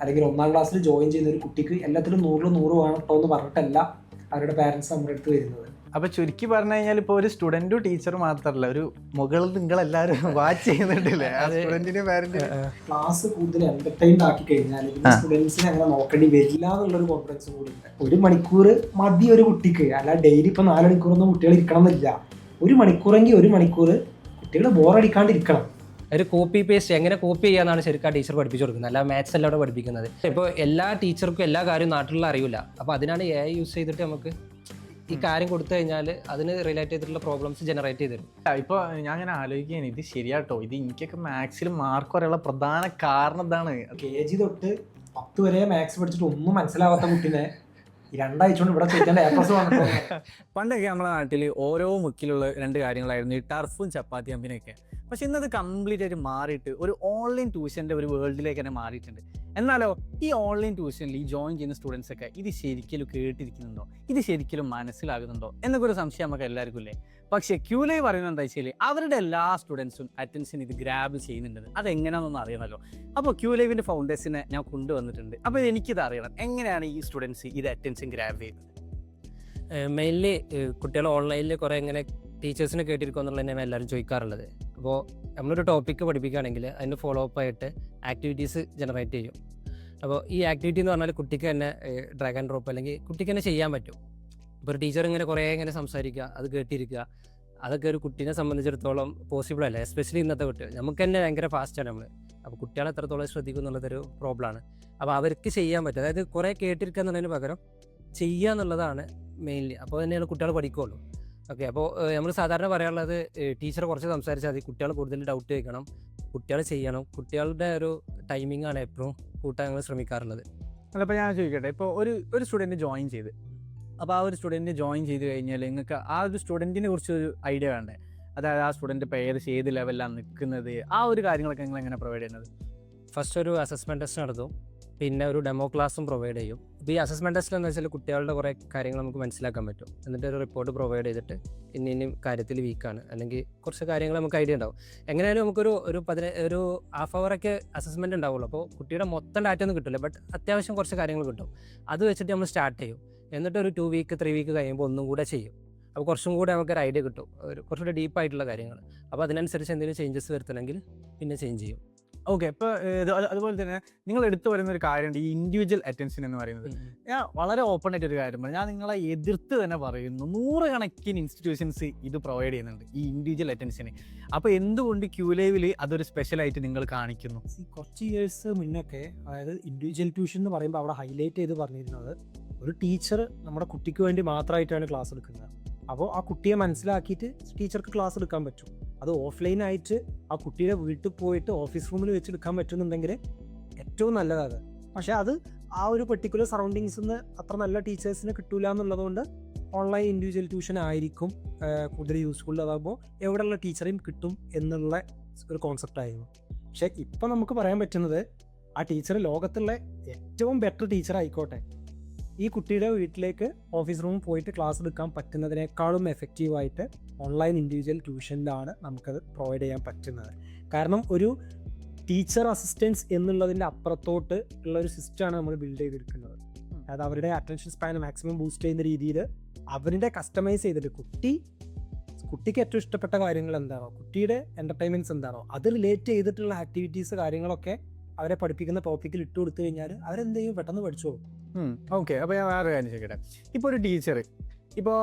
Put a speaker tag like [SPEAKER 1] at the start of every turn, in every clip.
[SPEAKER 1] അല്ലെങ്കിൽ 1ാം ക്ലാസ്സിൽ ജോയിൻ ചെയ്യുന്ന ഒരു കുട്ടിക്ക് എല്ലാത്തിലും 100 വേണം കേട്ടോ എന്ന് പറഞ്ഞിട്ടല്ല അവരുടെ പാരൻസ് നമ്മുടെ അടുത്ത് വരുന്നത്.
[SPEAKER 2] അപ്പോൾ ചുരുക്കി പറഞ്ഞു കഴിഞ്ഞാൽ ഇപ്പോൾ ഒരു സ്റ്റുഡൻറ്റും ടീച്ചറും മാത്രമല്ല, ഒരു മുകളിൽ നിങ്ങളെല്ലാവരും വാച്ച് ചെയ്യുന്നുണ്ടല്ലേ ആ സ്റ്റുഡൻറ്റിനെ പാരന്റ്.
[SPEAKER 1] ക്ലാസ് കൂടുതൽ എന്റർടൈൻഡ് ആക്കി കഴിഞ്ഞാൽ സ്റ്റുഡൻസിനെ അങ്ങനെ നോക്കേണ്ടി വരില്ല എന്നുള്ളൊരു കോൺഫിഡൻസ് കൂടി ഉണ്ട്. 1 മണിക്കൂർ മതി ഒരു കുട്ടിക്ക്, അല്ല ഡെയിലി ഇപ്പം 4 മണിക്കൂറൊന്നും കുട്ടികൾ ഇരിക്കണം എന്നില്ല. 1 മണിക്കൂറെങ്കിൽ 1 മണിക്കൂർ കുട്ടികൾ ബോറടിക്കാണ്ടിരിക്കണം.
[SPEAKER 3] ഒരു കോപ്പി പേസ്റ്റ് എങ്ങനെ കോപ്പി ചെയ്യാന്നാണ് ശരിക്കും ആ ടീച്ചർ പഠിപ്പിച്ചു കൊടുക്കുന്നത്, അല്ല മാത്സ് അല്ല അവിടെ പഠിപ്പിക്കുന്നത്. ഇപ്പോൾ എല്ലാ ടീച്ചർക്കും എല്ലാ കാര്യവും നാട്ടിലുള്ള അറിയില്ല. അപ്പോൾ അതിനാണ് AI യൂസ് ചെയ്തിട്ട് നമുക്ക് ഈ കാര്യം കൊടുത്തു കഴിഞ്ഞാൽ അതിന് റിലേറ്റ് ചെയ്തിട്ടുള്ള പ്രോബ്ലംസ് ജനറേറ്റ് ചെയ്ത് തരും.
[SPEAKER 2] ഇപ്പോൾ ഞാൻ അങ്ങനെ ആലോചിക്കുകയാണ്, ഇത് ശരിയാട്ടോ, ഇത് എനിക്കൊക്കെ മാത്സിൽ മാർക്ക് വരെയുള്ള പ്രധാന കാരണം ഇതാണ്.
[SPEAKER 1] KG തൊട്ട് 10 വരെ മാത്സ് പഠിച്ചിട്ട് ഒന്നും മനസ്സിലാവാത്ത കുട്ടീനെ 2 ആഴ്ച കൊണ്ട് ഇവിടെ ചോദിക്കാൻ A+ വന്നിട്ടുണ്ട്.
[SPEAKER 4] പണ്ടൊക്കെ നമ്മുടെ നാട്ടിൽ ഓരോ മുക്കിലുള്ള 2 കാര്യങ്ങളായിരുന്നു, ഈ ടർഫും ചപ്പാത്തി അമ്പിനൊക്കെ. പക്ഷെ ഇന്നത് കംപ്ലീറ്റ് ആയിട്ട് മാറിയിട്ട് ഒരു ഓൺലൈൻ ട്യൂഷൻ്റെ ഒരു വേൾഡിലേക്ക് തന്നെ മാറിയിട്ടുണ്ട്. എന്നാലോ ഈ ഓൺലൈൻ ട്യൂഷനിൽ ഈ ജോയിൻ ചെയ്യുന്ന സ്റ്റുഡൻസ് ഒക്കെ ഇത് ശരിക്കും കേട്ടിരിക്കുന്നുണ്ടോ, ഇത് ശരിക്കും മനസ്സിലാകുന്നുണ്ടോ എന്നൊക്കെ ഒരു സംശയം നമുക്ക് എല്ലാവർക്കും ഇല്ലേ. പക്ഷേ QLive പറയുന്നത് എന്താ വെച്ചാൽ അവരുടെ എല്ലാ സ്റ്റുഡൻസും അറ്റൻഷൻ ഇത് ഗ്രാബ് ചെയ്യുന്നുണ്ട്. അതെങ്ങനെയാണെന്നൊന്നും അറിയണമല്ലോ. അപ്പോൾ QLiveൻ്റെ ഫൗണ്ടേഴ്സിനെ ഞാൻ കൊണ്ടുവന്നിട്ടുണ്ട്. അപ്പോൾ എനിക്കിത് അറിയണം, എങ്ങനെയാണ് ഈ സ്റ്റുഡൻസ് ഇത് അറ്റൻഷൻ ഗ്രാബ് ചെയ്യുന്നത്.
[SPEAKER 3] മെയിൻലി കുട്ടികൾ ഓൺലൈനിൽ കുറേ ഇങ്ങനെ ടീച്ചേഴ്സിനെ കേട്ടിരിക്കുക എന്നുള്ളത് തന്നെയാണ് എല്ലാവരും ചോദിക്കാറുള്ളത്. അപ്പോൾ നമ്മളൊരു ടോപ്പിക്ക് പഠിപ്പിക്കുകയാണെങ്കിൽ അതിന് ഫോളോ അപ്പ് ആയിട്ട് ആക്ടിവിറ്റീസ് ജനറേറ്റ് ചെയ്യും. അപ്പോൾ ഈ ആക്ടിവിറ്റി എന്ന് പറഞ്ഞാൽ കുട്ടിക്ക് തന്നെ ഡ്രാഗ് ആൻഡ് ഡ്രോപ്പ് അല്ലെങ്കിൽ കുട്ടിക്ക് തന്നെ ചെയ്യാൻ പറ്റും. ഇപ്പോൾ ഒരു ടീച്ചർ ഇങ്ങനെ കുറേ ഇങ്ങനെ സംസാരിക്കുക, അത് കേട്ടിരിക്കുക, അതൊക്കെ ഒരു കുട്ടീനെ സംബന്ധിച്ചിടത്തോളം പോസിബിൾ അല്ല. എസ്പെഷ്യലി ഇന്നത്തെ കുട്ടികൾ നമുക്ക് തന്നെ ഭയങ്കര ഫാസ്റ്റാണ് നമ്മൾ. അപ്പോൾ കുട്ടികളെ എത്രത്തോളം ശ്രദ്ധിക്കും എന്നുള്ളതൊരു പ്രോബ്ലമാണ്. അപ്പോൾ അവർക്ക് ചെയ്യാൻ പറ്റും, അതായത് കുറേ കേട്ടിരിക്കുക എന്നുള്ളതിന് പകരം ചെയ്യുക എന്നുള്ളതാണ് മെയിൻലി. അപ്പോൾ തന്നെയാണ് കുട്ടികൾ പഠിക്കുകയുള്ളൂ. ഓക്കെ, അപ്പോൾ നമ്മൾ സാധാരണ പറയാനുള്ളത് ടീച്ചർ കുറച്ച് സംസാരിച്ചാൽ മതി, കുട്ടികൾ കൂടുതൽ ഡൗട്ട് ചോദിക്കണം, കുട്ടികൾ ചെയ്യണം. കുട്ടികളുടെ ഒരു ടൈമിംഗ് ആണ് എപ്പോഴും കൂട്ടാൻ ഞങ്ങൾ ശ്രമിക്കാറുള്ളത്.
[SPEAKER 2] അതപ്പോൾ ഞാൻ ചോദിക്കട്ടെ, ഇപ്പോൾ ഒരു സ്റ്റുഡൻറ്റ് ജോയിൻ ചെയ്ത്, അപ്പോൾ ആ ഒരു സ്റ്റുഡൻറ്റ് ജോയിൻ ചെയ്ത് കഴിഞ്ഞാൽ നിങ്ങൾക്ക് ആ ഒരു സ്റ്റുഡൻറ്റിനെ കുറിച്ചൊരു ഐഡിയ വേണ്ടേ? അതായത് ആ സ്റ്റുഡൻറ്റ് ഇപ്പോൾ ഏത് ലെവലിലാണ് നിൽക്കുന്നത്, ആ ഒരു കാര്യങ്ങളൊക്കെ നിങ്ങൾ എങ്ങനെ പ്രൊവൈഡ് ചെയ്യുന്നത്?
[SPEAKER 3] ഫസ്റ്റ് ഒരു അസസ്മെൻറ്റ് ടെസ്റ്റ് നടത്തും, പിന്നെ ഒരു ഡെമോ ക്ലാസ്സും പ്രൊവൈഡ് ചെയ്യും. ഇപ്പോൾ ഈ അസസ്മെൻറ്റ് ടെസ്റ്റ് എന്ന് വെച്ചാൽ കുട്ടികളുടെ കുറേ കാര്യങ്ങൾ നമുക്ക് മനസ്സിലാക്കാൻ പറ്റും. എന്നിട്ട് ഒരു റിപ്പോർട്ട് പ്രൊവൈഡ് ചെയ്തിട്ട് ഇന്ന കാര്യത്തിൽ വീക്കാണ് അല്ലെങ്കിൽ കുറച്ച് കാര്യങ്ങൾ നമുക്ക് ഐഡിയ ഉണ്ടാവും. എങ്ങനെയായാലും നമുക്കൊരു ഹാഫ് അവറൊക്കെ അസസ്മെൻറ്റ് ഉണ്ടാവുള്ളൂ. അപ്പോൾ കുട്ടിയുടെ മൊത്തം ഡാറ്റ ഒന്നും കിട്ടില്ല, ബട്ട് അത്യാവശ്യം കുറച്ച് കാര്യങ്ങൾ കിട്ടും. അത് വെച്ചിട്ട് നമ്മൾ സ്റ്റാർട്ട് ചെയ്യും. എന്നിട്ട് ഒരു 2 വീക്ക് 3 വീക്ക് കഴിയുമ്പോൾ ഒന്നും കൂടെ ചെയ്യും. അപ്പോൾ കുറച്ചും കൂടെ നമുക്കൊരു ഐഡിയ കിട്ടും, കുറച്ചുകൂടെ ഡീപ്പായിട്ടുള്ള കാര്യങ്ങൾ. അപ്പോൾ അതിനനുസരിച്ച് എന്തെങ്കിലും ചേഞ്ചസ് വരുത്തണമെങ്കിൽ പിന്നെ ചേഞ്ച് ചെയ്യും.
[SPEAKER 2] ഓക്കെ, ഇപ്പോൾ അതുപോലെ തന്നെ നിങ്ങൾ എടുത്തു പറയുന്ന ഒരു കാര്യമുണ്ട്, ഈ ഇൻഡിവിജ്വൽ അറ്റൻഷൻ എന്ന് പറയുന്നത്. ഞാൻ വളരെ ഓപ്പൺ ആയിട്ട് ഒരു കാര്യം പറഞ്ഞു, ഞാൻ നിങ്ങളെ എതിർത്ത് തന്നെ പറയുന്നു, 100 കണക്കിന് ഇൻസ്റ്റിറ്റ്യൂഷൻസ് ഇത് പ്രൊവൈഡ് ചെയ്യുന്നുണ്ട് ഈ ഇൻഡിവിജ്വൽ അറ്റൻഷന്. അപ്പോൾ എന്തുകൊണ്ട് QLiveൽ അതൊരു സ്പെഷ്യലായിട്ട് നിങ്ങൾ കാണിക്കുന്നു?
[SPEAKER 1] കുറച്ച് ഇയേഴ്സ് മുന്നൊക്കെ, അതായത് ഇൻഡിവിജ്വൽ ട്യൂഷൻ എന്ന് പറയുമ്പോൾ അവിടെ ഹൈലൈറ്റ് ചെയ്ത് പറഞ്ഞിരുന്നത് ഒരു ടീച്ചർ നമ്മുടെ കുട്ടിക്ക് വേണ്ടി മാത്രമായിട്ടാണ് ക്ലാസ് എടുക്കുന്നത്. അപ്പോൾ ആ കുട്ടിയെ മനസ്സിലാക്കിയിട്ട് ടീച്ചർക്ക് ക്ലാസ് എടുക്കാൻ പറ്റും. അത് ഓഫ്ലൈനായിട്ട് ആ കുട്ടിയുടെ വീട്ടിൽ പോയിട്ട് ഓഫീസ് റൂമിൽ വെച്ച് എടുക്കാൻ പറ്റുന്നുണ്ടെങ്കിൽ ഏറ്റവും നല്ലതാണ്. പക്ഷേ അത് ആ ഒരു പെർട്ടിക്കുലർ സറൗണ്ടിങ്സിൽ നിന്ന് അത്ര നല്ല ടീച്ചേഴ്സിനെ കിട്ടൂല എന്നുള്ളതുകൊണ്ട് ഓൺലൈൻ ഇൻഡിവിജ്വൽ ട്യൂഷൻ ആയിരിക്കും കൂടുതൽ യൂസ്ഫുൾ. അതാകുമ്പോൾ എവിടെയുള്ള ടീച്ചറേയും കിട്ടും എന്നുള്ള ഒരു കോൺസെപ്റ്റ് ആയിരുന്നു. പക്ഷേ ഇപ്പം നമുക്ക് പറയാൻ പറ്റുന്നത് ആ ടീച്ചർ ലോകത്തുള്ള ഏറ്റവും ബെറ്റർ ടീച്ചർ ആയിക്കോട്ടെ, ഈ കുട്ടിയുടെ വീട്ടിലേക്ക് ഓഫീസ് റൂമിൽ പോയിട്ട് ക്ലാസ് എടുക്കാൻ പറ്റുന്നതിനേക്കാളും എഫക്റ്റീവായിട്ട് ഓൺലൈൻ ഇൻഡിവിജ്വൽ ട്യൂഷനിലാണ് നമുക്കത് പ്രൊവൈഡ് ചെയ്യാൻ പറ്റുന്നത്. കാരണം ഒരു ടീച്ചർ അസിസ്റ്റൻസ് എന്നുള്ളതിൻ്റെ അപ്പുറത്തോട്ട് ഉള്ള ഒരു സിസ്റ്റമാണ് നമ്മൾ ബിൽഡ് ചെയ്തിരിക്കുന്നത്. അതായത് അവരുടെ അറ്റൻഷൻ സ്പാൻ മാക്സിമം ബൂസ്റ്റ് ചെയ്യുന്ന രീതിയിൽ അവരുടെ കസ്റ്റമൈസ് ചെയ്തിട്ട് കുട്ടിക്ക് ഏറ്റവും ഇഷ്ടപ്പെട്ട കാര്യങ്ങൾ എന്താണോ, കുട്ടിയുടെ എൻ്റർടൈൻമെൻറ്റ്സ് എന്താണോ, അത് റിലേറ്റ് ചെയ്തിട്ടുള്ള ആക്ടിവിറ്റീസ് കാര്യങ്ങളൊക്കെ അവരെ പഠിപ്പിക്കുന്ന ടോപ്പിക്കിൽ ഇട്ട് കൊടുത്തു കഴിഞ്ഞാൽ അവരെന്ത് ചെയ്യും, പെട്ടെന്ന് പഠിച്ചു പോകും.
[SPEAKER 2] ഓക്കെ, അപ്പോൾ ഞാൻ വേറെ കാര്യം ചോദിക്കട്ടെ, ഇപ്പോൾ ഒരു ടീച്ചർ ഇപ്പോൾ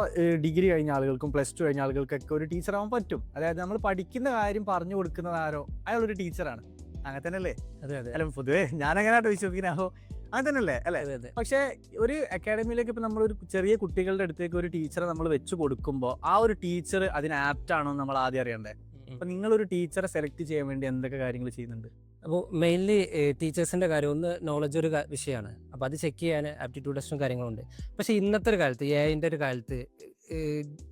[SPEAKER 2] ഡിഗ്രി കഴിഞ്ഞ ആളുകൾക്കും +2 കഴിഞ്ഞ ആളുകൾക്കൊക്കെ ഒരു ടീച്ചറാവാൻ പറ്റും. അതായത് നമ്മൾ പഠിക്കുന്ന കാര്യം പറഞ്ഞു കൊടുക്കുന്നത് ആരോ അയാളൊരു ടീച്ചറാണ്, അങ്ങനെ തന്നെ അല്ലേ?
[SPEAKER 3] അതെ അതെ,
[SPEAKER 2] അല്ല പൊതുവേ ഞാൻ എങ്ങനെയായിട്ട് വിശ്വസിക്കുന്നത്, അങ്ങനെ തന്നെ അല്ലേ അല്ലേ?
[SPEAKER 3] അതെ അതെ.
[SPEAKER 2] പക്ഷേ ഒരു അക്കാഡമിയിലേക്ക് ഇപ്പോൾ നമ്മളൊരു ചെറിയ കുട്ടികളുടെ അടുത്തേക്ക് ഒരു ടീച്ചറെ നമ്മൾ വെച്ച് കൊടുക്കുമ്പോൾ ആ ഒരു ടീച്ചർ അതിന് ആപ്റ്റ് ആണോ നമ്മൾ ആദ്യം അറിയണ്ടേ? അപ്പോൾ നിങ്ങളൊരു ടീച്ചറെ സെലക്ട് ചെയ്യാൻ വേണ്ടി എന്തൊക്കെ കാര്യങ്ങൾ ചെയ്യുന്നുണ്ട്?
[SPEAKER 3] അപ്പോൾ മെയിൻലി ടീച്ചേഴ്സിൻ്റെ കാര്യം ഒന്ന് നോളജ് ഒരു വിഷയമാണ്. അപ്പോൾ അത് ചെക്ക് ചെയ്യാൻ ആപ്റ്റിറ്റ്യൂഡ് ടെസ്റ്റും കാര്യങ്ങളുണ്ട്. പക്ഷേ ഇന്നത്തെ ഒരു കാലത്ത് AI-ൻ്റെ ഒരു കാലത്ത്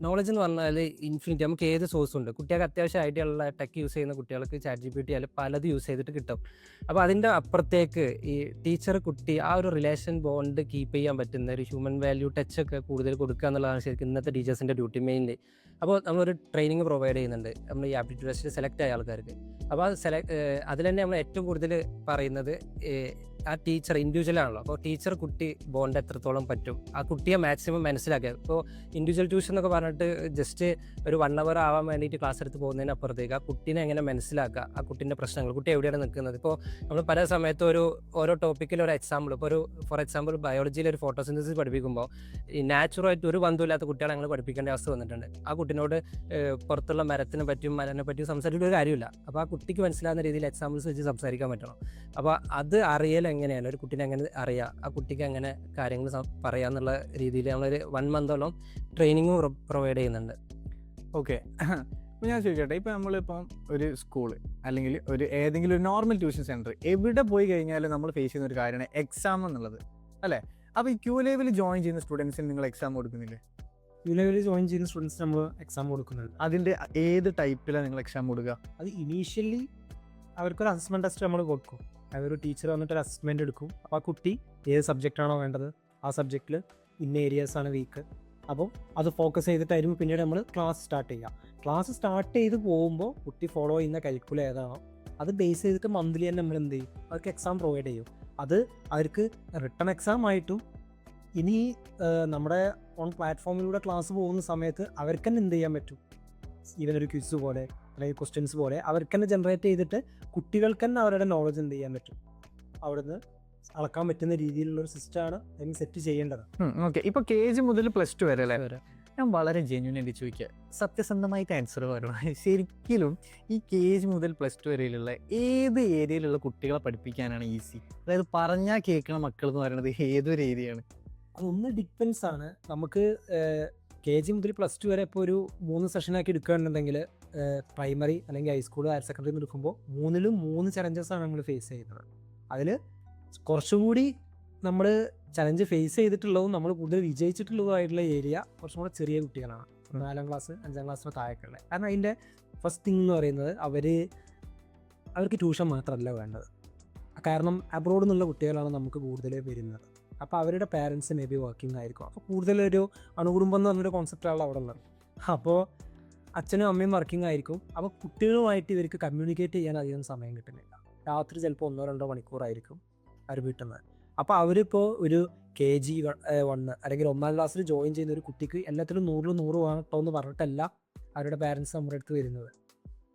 [SPEAKER 3] നോളജ് എന്ന് പറഞ്ഞാൽ ഇൻഫിനിറ്റി, നമുക്ക് ഏത് സോഴ്സും ഉണ്ട്. കുട്ടികൾക്ക് അത്യാവശ്യം ഐഡിയ ഉള്ള ടെക് യൂസ് ചെയ്യുന്ന കുട്ടികൾക്ക് ChatGPT അല്ലെങ്കിൽ പലത് യൂസ് ചെയ്തിട്ട് കിട്ടും. അപ്പോൾ അതിൻ്റെ അപ്പുറത്തേക്ക് ഈ ടീച്ചർ കുട്ടി ആ ഒരു റിലേഷൻ ബോണ്ട് കീപ്പ് ചെയ്യാൻ പറ്റുന്ന ഒരു ഹ്യൂമൻ വാല്യൂ ടച്ചൊക്കെ കൂടുതൽ കൊടുക്കുക എന്നുള്ളതാണ് ശരിക്കും ഇന്നത്തെ ടീച്ചേഴ്സിൻ്റെ ഡ്യൂട്ടി മെയിൻലി. അപ്പോൾ നമ്മളൊരു ട്രെയിനിങ് പ്രൊവൈഡ് ചെയ്യുന്നുണ്ട് നമ്മൾ ഈ ആപ്റ്റിറ്റ്യൂഡ് ടെസ്റ്റ് സെലക്ട് ആയ ആൾക്കാർക്ക്. അപ്പോൾ അത് അതിൽ തന്നെ നമ്മൾ ഏറ്റവും കൂടുതൽ പറയുന്നത് ആ ടീച്ചർ ഇൻഡിവിജ്വൽ ആണല്ലോ. അപ്പോൾ ടീച്ചർ കുട്ടി ബോണ്ട് എത്രത്തോളം പറ്റും, ആ കുട്ടിയെ മാക്സിമം മനസ്സിലാക്കുക. ഇപ്പോൾ ഇൻഡിവിജ്വൽ ട്യൂഷൻ എന്നൊക്കെ പറഞ്ഞിട്ട് ജസ്റ്റ് ഒരു 1 hour ആവാൻ വേണ്ടിയിട്ട് ക്ലാസ് എടുത്ത് പോകുന്നതിനപ്പുറത്തേക്ക് ആ കുട്ടീനെ എങ്ങനെ മനസ്സിലാക്കുക, ആ കുട്ടീൻ്റെ പ്രശ്നങ്ങൾ, കുട്ടി എവിടെയാണ് നിൽക്കുന്നത്. ഇപ്പോൾ നമ്മൾ പല സമയത്ത് ഓരോ ടോപ്പിക്കിൽ ഒരു എക്സാമ്പിൾ, ഇപ്പോൾ ഫോർ എക്സാമ്പിൾ ബയോളജിയിൽ ഒരു ഫോട്ടോസിന്തസിസ് പഠിപ്പിക്കുമ്പോൾ ഈ നാച്ചുറലായിട്ട് ഒരു ബന്ധമില്ലാത്ത കുട്ടികളെ ഞങ്ങൾ പഠിപ്പിക്കേണ്ട അവസ്ഥ വന്നിട്ടുണ്ട്. ആ കുട്ടീനോട് പുറത്തുള്ള മരത്തിനെ പറ്റിയും മരനെ പറ്റിയും സംസാരിച്ചിട്ട് ഒരു കാര്യമില്ല. അപ്പോൾ ആ കുട്ടിക്ക് മനസ്സിലാകുന്ന രീതിയിൽ എക്സാമ്പിൾസ് വെച്ച് സംസാരിക്കാൻ പറ്റണം. അപ്പോൾ അത് അറിയൽ എങ്ങനെയാണ്, ഒരു കുട്ടീനെ എങ്ങനെ അറിയാം, ആ കുട്ടിക്ക് എങ്ങനെ കാര്യങ്ങൾ പറയാന്നുള്ള രീതിയിൽ നമ്മളൊരു 1 month-ഓളം ട്രെയിനിങ്ങും പ്രൊവൈഡ് ചെയ്യുന്നുണ്ട്.
[SPEAKER 2] ഓക്കെ. അപ്പോൾ ഞാൻ ചോദിക്കട്ടെ, ഇപ്പോൾ നമ്മളിപ്പം ഒരു സ്കൂള് അല്ലെങ്കിൽ ഏതെങ്കിലും ഒരു നോർമൽ ട്യൂഷൻ സെൻറ്റർ എവിടെ പോയി കഴിഞ്ഞാലും നമ്മൾ ഫേസ് ചെയ്യുന്ന ഒരു കാര്യമാണ് എക്സാം എന്നുള്ളത്, അല്ലേ? അപ്പോൾ ഈ QLab ജോയിൻ ചെയ്യുന്ന സ്റ്റുഡൻസിന് നിങ്ങൾ എക്സാം കൊടുക്കുന്നില്ലേ?
[SPEAKER 1] QLab ജോയിൻ ചെയ്യുന്ന സ്റ്റുഡൻസ് നമ്മൾ എക്സാം കൊടുക്കുന്നുണ്ട്.
[SPEAKER 2] അതിൻ്റെ ഏത് ടൈപ്പിലാണ് നിങ്ങൾ എക്സാം കൊടുക്കുക?
[SPEAKER 1] അത് ഇനീഷ്യലി അവർക്കൊരു അസസ്മെൻറ്റ് ടെസ്റ്റ് നമ്മൾ കൊടുക്കും. അതൊരു ടീച്ചർ വന്നിട്ട് ഒരു അസസ്മെൻറ്റ് എടുക്കും. അപ്പോൾ ആ കുട്ടി ഏത് സബ്ജക്റ്റാണോ വേണ്ടത് ആ സബ്ജക്റ്റിൽ ഇന്ന ഏരിയാസാണ് വീക്ക്, അപ്പോൾ അത് ഫോക്കസ് ചെയ്തിട്ടായിരിക്കും പിന്നീട് നമ്മൾ ക്ലാസ് സ്റ്റാർട്ട് ചെയ്യുക. ക്ലാസ് സ്റ്റാർട്ട് ചെയ്ത് പോകുമ്പോൾ കുട്ടി ഫോളോ ചെയ്യുന്ന കരിക്കുലം ഏതാണോ അത് ബേസ് ചെയ്തിട്ട് മന്ത്ലി തന്നെ നമ്മൾ എന്ത് ചെയ്യും, അവർക്ക് എക്സാം പ്രൊവൈഡ് ചെയ്യും. അത് അവർക്ക് റിട്ടൺ എക്സാം ആയിട്ടും ഇനി നമ്മുടെ ഓൺ പ്ലാറ്റ്ഫോമിലൂടെ ക്ലാസ് പോകുന്ന സമയത്ത് അവർക്ക് തന്നെ എന്ത് ചെയ്യാൻ പറ്റും, ഈവൻ ഒരു ക്വിസ് പോലെ അല്ലെങ്കിൽ ക്വസ്റ്റ്യൻസ് പോലെ അവർക്ക് തന്നെ ജനറേറ്റ് ചെയ്തിട്ട് കുട്ടികൾക്ക് തന്നെ അവരുടെ നോളജ് എന്ത് ചെയ്യാൻ പറ്റും, അവിടുന്ന് അളക്കാൻ പറ്റുന്ന രീതിയിലുള്ള ഒരു സിസ്റ്റമാണ് അതിന് സെറ്റ് ചെയ്യേണ്ടത്.
[SPEAKER 2] ഓക്കെ. ഇപ്പോൾ KG മുതൽ +2 വരെ അല്ലേ? ഞാൻ വളരെ ജെന്യൂൻ ആയിട്ട് ചോദിക്കുക, സത്യസന്ധമായിട്ട് ആൻസർ പറയണം. ശരിക്കും ഈ KG മുതൽ +2 വരെയുള്ള ഏത് ഏരിയയിലുള്ള കുട്ടികളെ പഠിപ്പിക്കാനാണ് ഈസി? അതായത് പറഞ്ഞാൽ കേൾക്കണ മക്കൾ എന്ന് പറയുന്നത് ഏതൊരു ഏരിയയാണ്?
[SPEAKER 1] അതൊന്ന് ഡിപ്പെൻസ് ആണ്. നമുക്ക് KG മുതൽ +2 വരെ ഇപ്പോൾ ഒരു 3 സെഷനാക്കി എടുക്കുകയാണെന്നുണ്ടെങ്കിൽ പ്രൈമറി അല്ലെങ്കിൽ ഹൈസ്കൂൾ ഹയർ സെക്കൻഡറി എടുക്കുമ്പോൾ 3ലും 3 ചലഞ്ചസാണ് നമ്മൾ ഫേസ് ചെയ്യുന്നത്. അതിൽ കുറച്ചും കൂടി നമ്മൾ ചലഞ്ച് ഫേസ് ചെയ്തിട്ടുള്ളതും നമ്മൾ കൂടുതൽ വിജയിച്ചിട്ടുള്ളതുമായിട്ടുള്ള ഏരിയ കുറച്ചും കൂടെ ചെറിയ കുട്ടികളാണ്, 4ാം ക്ലാസ് 5ാം ക്ലാസ്സിന് താഴേക്കുള്ളത്. കാരണം അതിൻ്റെ ഫസ്റ്റ് തിങ് എന്ന് പറയുന്നത് അവർക്ക് ട്യൂഷൻ മാത്രമല്ല വേണ്ടത്. കാരണം അബ്രോഡ് നിന്നുള്ള കുട്ടികളാണ് നമുക്ക് കൂടുതൽ വരുന്നത്. അപ്പോൾ അവരുടെ പാരൻസ് മേ ബി വർക്കിംഗ് ആയിരിക്കും. അപ്പോൾ കൂടുതലൊരു അണുകുടുംബം എന്ന് പറഞ്ഞൊരു കോൺസെപ്റ്റാണ് അവിടെ ഉള്ളത്. അപ്പോൾ അച്ഛനും അമ്മയും വർക്കിംഗ് ആയിരിക്കും. അപ്പോൾ കുട്ടികളുമായിട്ട് ഇവർക്ക് കമ്മ്യൂണിക്കേറ്റ് ചെയ്യാൻ അധികം സമയം കിട്ടുന്നില്ല. രാത്രി ചിലപ്പോൾ 1-2 മണിക്കൂറായിരിക്കും അവർ വീട്ടുന്നത്. അപ്പോൾ അവരിപ്പോൾ ഒരു KG 1 അല്ലെങ്കിൽ 1ാം ക്ലാസ്സിൽ ജോയിൻ ചെയ്യുന്ന ഒരു കുട്ടിക്ക് എല്ലാത്തിലും 100 വേണട്ടോ എന്ന് പറഞ്ഞിട്ടല്ല അവരുടെ പാരൻസ് നമ്മുടെ അടുത്ത് വരുന്നത്.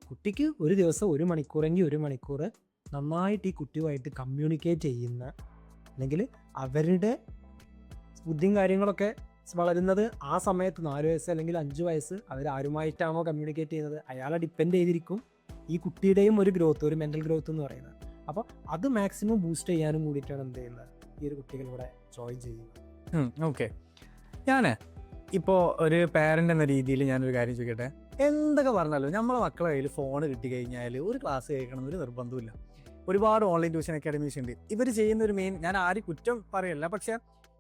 [SPEAKER 1] കുട്ടിക്ക് ഒരു ദിവസം 1 മണിക്കൂറെങ്കിൽ 1 മണിക്കൂർ നന്നായിട്ട് ഈ കുട്ടിയുമായിട്ട് കമ്മ്യൂണിക്കേറ്റ് ചെയ്യുന്ന, അല്ലെങ്കിൽ അവരുടെ ബുദ്ധിയും കാര്യങ്ങളൊക്കെ വളരുന്നത് ആ സമയത്ത് 4 വയസ്സ് അല്ലെങ്കിൽ 5 വയസ്സ് അവരാരുമായിട്ടാണോ കമ്മ്യൂണിക്കേറ്റ് ചെയ്യുന്നത് അയാളെ ഡിപ്പെൻഡ് ചെയ്തിരിക്കും ഈ കുട്ടിയുടെയും ഒരു ഗ്രോത്ത്, ഒരു മെൻ്റൽ ഗ്രോത്ത് എന്ന് പറയുന്നത്. അപ്പോൾ അത് മാക്സിമം ബൂസ്റ്റ് ചെയ്യാനും കൂടിയിട്ടാണ് എന്ത് ചെയ്യുന്നത്, ഈ ഒരു കുട്ടികളിവിടെ ജോയിൻ ചെയ്യുന്നത്.
[SPEAKER 2] ഓക്കെ. ഞാൻ ഇപ്പോൾ ഒരു പാരൻ്റ് എന്ന രീതിയിൽ ഞാനൊരു കാര്യം ചോദിക്കട്ടെ. എന്തൊക്കെ പറഞ്ഞാലും നമ്മളെ മക്കളെ കയ്യിൽ ഫോൺ കിട്ടിക്കഴിഞ്ഞാൽ ഒരു ക്ലാസ് കേൾക്കണം ഒരു നിർബന്ധമില്ല. ഒരുപാട് ഓൺലൈൻ ട്യൂഷൻ അക്കാഡമീസ് ഉണ്ട്. ഇവർ ചെയ്യുന്ന ഒരു മെയിൻ, ഞാൻ ആരും കുറ്റം പറയല്ല, പക്ഷേ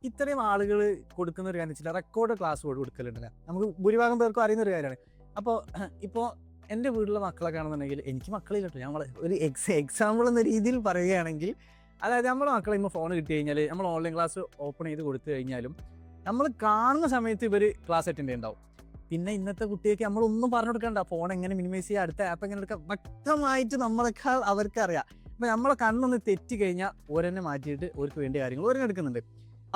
[SPEAKER 2] ഇത്രയും ആളുകൾ കൊടുക്കുന്ന ഒരു കാര്യം വെച്ചാൽ റെക്കോർഡ് ക്ലാസ് കൊടുക്കലുണ്ടല്ലോ. നമുക്ക് ഭൂരിഭാഗം പേർക്കും അറിയുന്ന ഒരു കാര്യമാണ്. ഇപ്പോൾ എൻ്റെ വീട്ടിലെ മക്കളൊക്കെ ആണെന്നുണ്ടെങ്കിൽ, എനിക്ക് മക്കളില്ല കേട്ടോ, നമ്മൾ ഒരു എക്സാമ്പിൾ എന്ന രീതിയിൽ പറയുകയാണെങ്കിൽ, അതായത് നമ്മളെ മക്കളെ ഇപ്പോൾ ഫോൺ കിട്ടി കഴിഞ്ഞാൽ നമ്മൾ ഓൺലൈൻ ക്ലാസ് ഓപ്പൺ ചെയ്ത് കൊടുത്തു കഴിഞ്ഞാലും നമ്മൾ കാണുന്ന സമയത്ത് ഇവർ ക്ലാസ് അറ്റൻഡ് ചെയ്യുന്നുണ്ടാവും. പിന്നെ ഇന്നത്തെ കുട്ടിയൊക്കെ നമ്മളൊന്നും പറഞ്ഞു കൊടുക്കണ്ട, ഫോൺ എങ്ങനെ മിനിമൈസ് ചെയ്യുക, അടുത്ത ആപ്പ് എങ്ങനെ എടുക്കുക, വ്യക്തമായിട്ട് നമ്മളെക്കാൾ അവർക്കറിയാം. അപ്പം നമ്മളെ കണ്ണൊന്ന് തെറ്റി കഴിഞ്ഞാൽ ഓരെന്നെ മാറ്റിയിട്ട് ഓർക്ക് വേണ്ടിയ കാര്യങ്ങൾ ഓരോ എടുക്കുന്നുണ്ട്.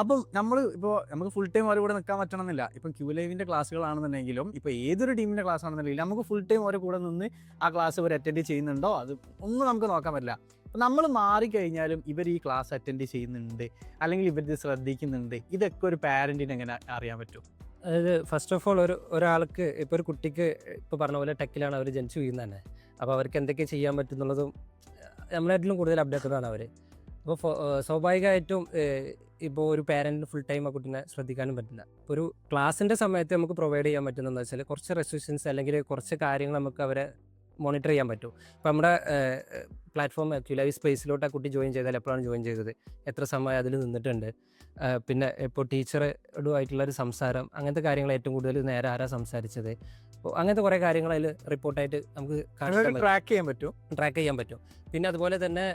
[SPEAKER 2] അപ്പം നമുക്ക് ഫുൾ ടൈം ഓരോ കൂടെ നിൽക്കാൻ പറ്റണമെന്നില്ല. ഇപ്പം QLabന്റെ ക്ലാസ്സുകളാണെന്നുണ്ടെങ്കിലും ഇപ്പോൾ ഏതൊരു ടീമിൻ്റെ ക്ലാസ് ആണെന്നുണ്ടെങ്കിലും നമുക്ക് ഫുൾ ടൈം ഓരോ കൂടെ നിന്ന് ആ ക്ലാസ് ഇവർ അറ്റൻഡ് ചെയ്യുന്നുണ്ടോ അത് ഒന്നും നമുക്ക് നോക്കാൻ പറ്റില്ല. അപ്പം നമ്മൾ മാറിക്കഴിഞ്ഞാലും ഇവർ ഈ ക്ലാസ് അറ്റൻഡ് ചെയ്യുന്നുണ്ട് അല്ലെങ്കിൽ ഇവരിത് ശ്രദ്ധിക്കുന്നുണ്ട്, ഇതൊക്കെ ഒരു പാരൻറ്റിന് എങ്ങനെ അറിയാൻ പറ്റും?
[SPEAKER 3] അതായത് ഫസ്റ്റ് ഓഫ് ഓൾ ഒരാൾക്ക് ഇപ്പോൾ ഒരു കുട്ടിക്ക് ഇപ്പോൾ പറഞ്ഞ പോലെ ടെക്കിലാണ് അവർ ജനിച്ചു വീഴുന്നത് തന്നെ. അപ്പോൾ അവർക്ക് എന്തൊക്കെ ചെയ്യാൻ പറ്റുന്നുള്ളതും നമ്മളായിട്ടും കൂടുതൽ അപ്ഡേറ്റഡ് ആണ് അവർ. അപ്പോൾ സ്വാഭാവികമായിട്ടും ഇപ്പോൾ ഒരു പാരൻറ്റിന് ഫുൾ ടൈം ആ കുട്ടീനെ ശ്രദ്ധിക്കാനും പറ്റില്ല. ഇപ്പോൾ ഒരു ക്ലാസ്സിൻ്റെ സമയത്ത് നമുക്ക് പ്രൊവൈഡ് ചെയ്യാൻ പറ്റുന്നതെന്ന് വെച്ചാൽ കുറച്ച് റെസ്ട്രിക്ഷൻസ് അല്ലെങ്കിൽ കുറച്ച് കാര്യങ്ങൾ നമുക്ക് അവരെ മോണിറ്റർ ചെയ്യാൻ പറ്റും. ഇപ്പോൾ നമ്മുടെ പ്ലാറ്റ്ഫോം QLab സ്പേസിലോട്ട് ആ കുട്ടി ജോയിൻ ചെയ്താൽ എപ്പോഴാണ് ജോയിൻ ചെയ്തത്, എത്ര സമയം അതിൽ നിന്നിട്ടുണ്ട്, പിന്നെ ഇപ്പോൾ ടീച്ചറുമായിട്ടുള്ളൊരു സംസാരം, അങ്ങനത്തെ കാര്യങ്ങൾ ഏറ്റവും കൂടുതൽ നേരെ ആരാ സംസാരിച്ചത്, അപ്പോൾ അങ്ങനത്തെ കുറേ കാര്യങ്ങൾ അതിൽ റിപ്പോർട്ടായിട്ട് നമുക്ക്
[SPEAKER 2] ട്രാക്ക് ചെയ്യാൻ പറ്റും.
[SPEAKER 3] പിന്നെ അതുപോലെ തന്നെ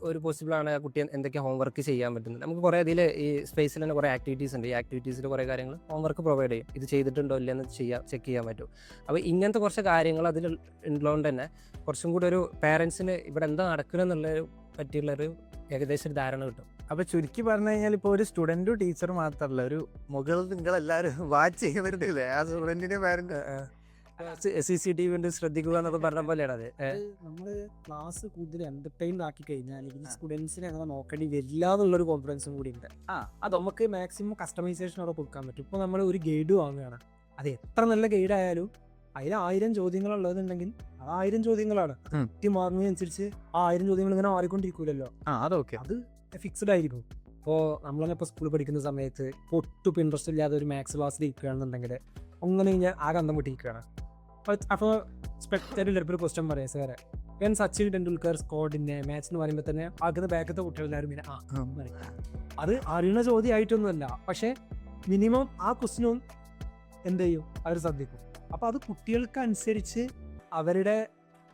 [SPEAKER 3] ഒരു പോസിബിളാണ് ആ കുട്ടി എന്തൊക്കെ ഹോംവർക്ക് ചെയ്യാൻ പറ്റുന്നത്. നമുക്ക് കുറേ അതിൽ ഈ സ്പേസിൽ തന്നെ കുറേ ആക്ടിവിറ്റീസ് ഉണ്ട്. ഈ ആക്ടിവിറ്റീസിൽ കുറേ കാര്യങ്ങൾ ഹോംവർക്ക് പ്രൊവൈഡ് ചെയ്യും. ഇത് ചെയ്തിട്ടുണ്ടോ ഇല്ലയെന്ന് ചെക്ക് ചെയ്യാൻ പറ്റും. അപ്പോൾ ഇങ്ങനത്തെ കുറച്ച് കാര്യങ്ങൾ അതിൽ ഉള്ളതുകൊണ്ട് തന്നെ കുറച്ചും കൂടി ഒരു പാരൻസിന് ഇവിടെ എന്താ നടക്കണമെന്നുള്ളൊരു പറ്റിയുള്ളൊരു ഏകദേശം ഒരു ധാരണ കിട്ടും.
[SPEAKER 2] അപ്പൊ ചുരുക്കി പറഞ്ഞു കഴിഞ്ഞാൽ ഇപ്പൊ ഒരു സ്റ്റുഡന്റും ടീച്ചർ മാത്രമല്ല, ഒരു മുകളിൽ നിങ്ങളെല്ലാരും വാച്ച് ചെയ്യുന്നവരുന്നില്ലേ ആ സ്റ്റുഡന്റിന്റെ പാരന്റ്.
[SPEAKER 3] CCTV ഉണ്ട് ശ്രദ്ധിക്കുക എന്നൊക്കെ പറഞ്ഞ പോലെയാണ് അത്.
[SPEAKER 1] നമ്മൾ ക്ലാസ് കൂടുതൽ എന്റർടൈൻഡ് ആക്കി കഴിഞ്ഞാൽ സ്റ്റുഡൻസിനെ അങ്ങനെ നോക്കേണ്ടി വരില്ല എന്നുള്ളൊരു കോൺഫിഡൻസും കൂടി ഉണ്ട്. അത് നമുക്ക് മാക്സിമം കസ്റ്റമൈസേഷൻ അവിടെ കൊടുക്കാൻ പറ്റും. ഇപ്പോൾ നമ്മൾ ഒരു ഗൈഡ് വാങ്ങുകയാണ്, അത് എത്ര നല്ല ഗൈഡ് ആയാലും അതിൽ 1000 ചോദ്യങ്ങളുള്ളതെന്നുണ്ടെങ്കിൽ അത് 1000 ചോദ്യങ്ങളാണ്. കുട്ടി മാറുന്നതിനനുസരിച്ച് ആ 1000 ചോദ്യങ്ങൾ ഇങ്ങനെ മാറിക്കൊണ്ടിരിക്കൂലല്ലോ.
[SPEAKER 2] അതൊക്കെ
[SPEAKER 1] അത് ഫിക്സ്ഡ് ആയിരിക്കും. ഇപ്പോൾ നമ്മളെ ഇപ്പോൾ സ്കൂളിൽ പഠിക്കുന്ന സമയത്ത് ഒട്ടും ഇൻട്രസ്റ്റ് ഇല്ലാതെ ഒരു മാത്സ് ക്ലാസ്സിൽ ഇരിക്കുകയാണെന്നുണ്ടെങ്കിൽ അങ്ങനെ കഴിഞ്ഞാൽ ആകെ അന്തം പൊട്ടിയിരിക്കുകയാണ്. അപ്പോൾ സ്പെക്ടറിൽ ചിലപ്പോൾ ഒരു ക്വസ്റ്റ്യൻ പറയാം, സാറേ when Sachin Tendulkar scored in match എന്ന് പറയുമ്പോൾ തന്നെ ആകുന്ന ബാക്കത്തെ കുട്ടികളെല്ലാവരും പിന്നെ അത് അറിയുന്ന ചോദ്യമായിട്ടൊന്നുമല്ല, പക്ഷേ മിനിമം ആ ക്വസ്റ്റ്യനും എന്ത് ചെയ്യും അവർ ശ്രദ്ധിക്കും. അപ്പോൾ അത് കുട്ടികൾക്ക് അനുസരിച്ച് അവരുടെ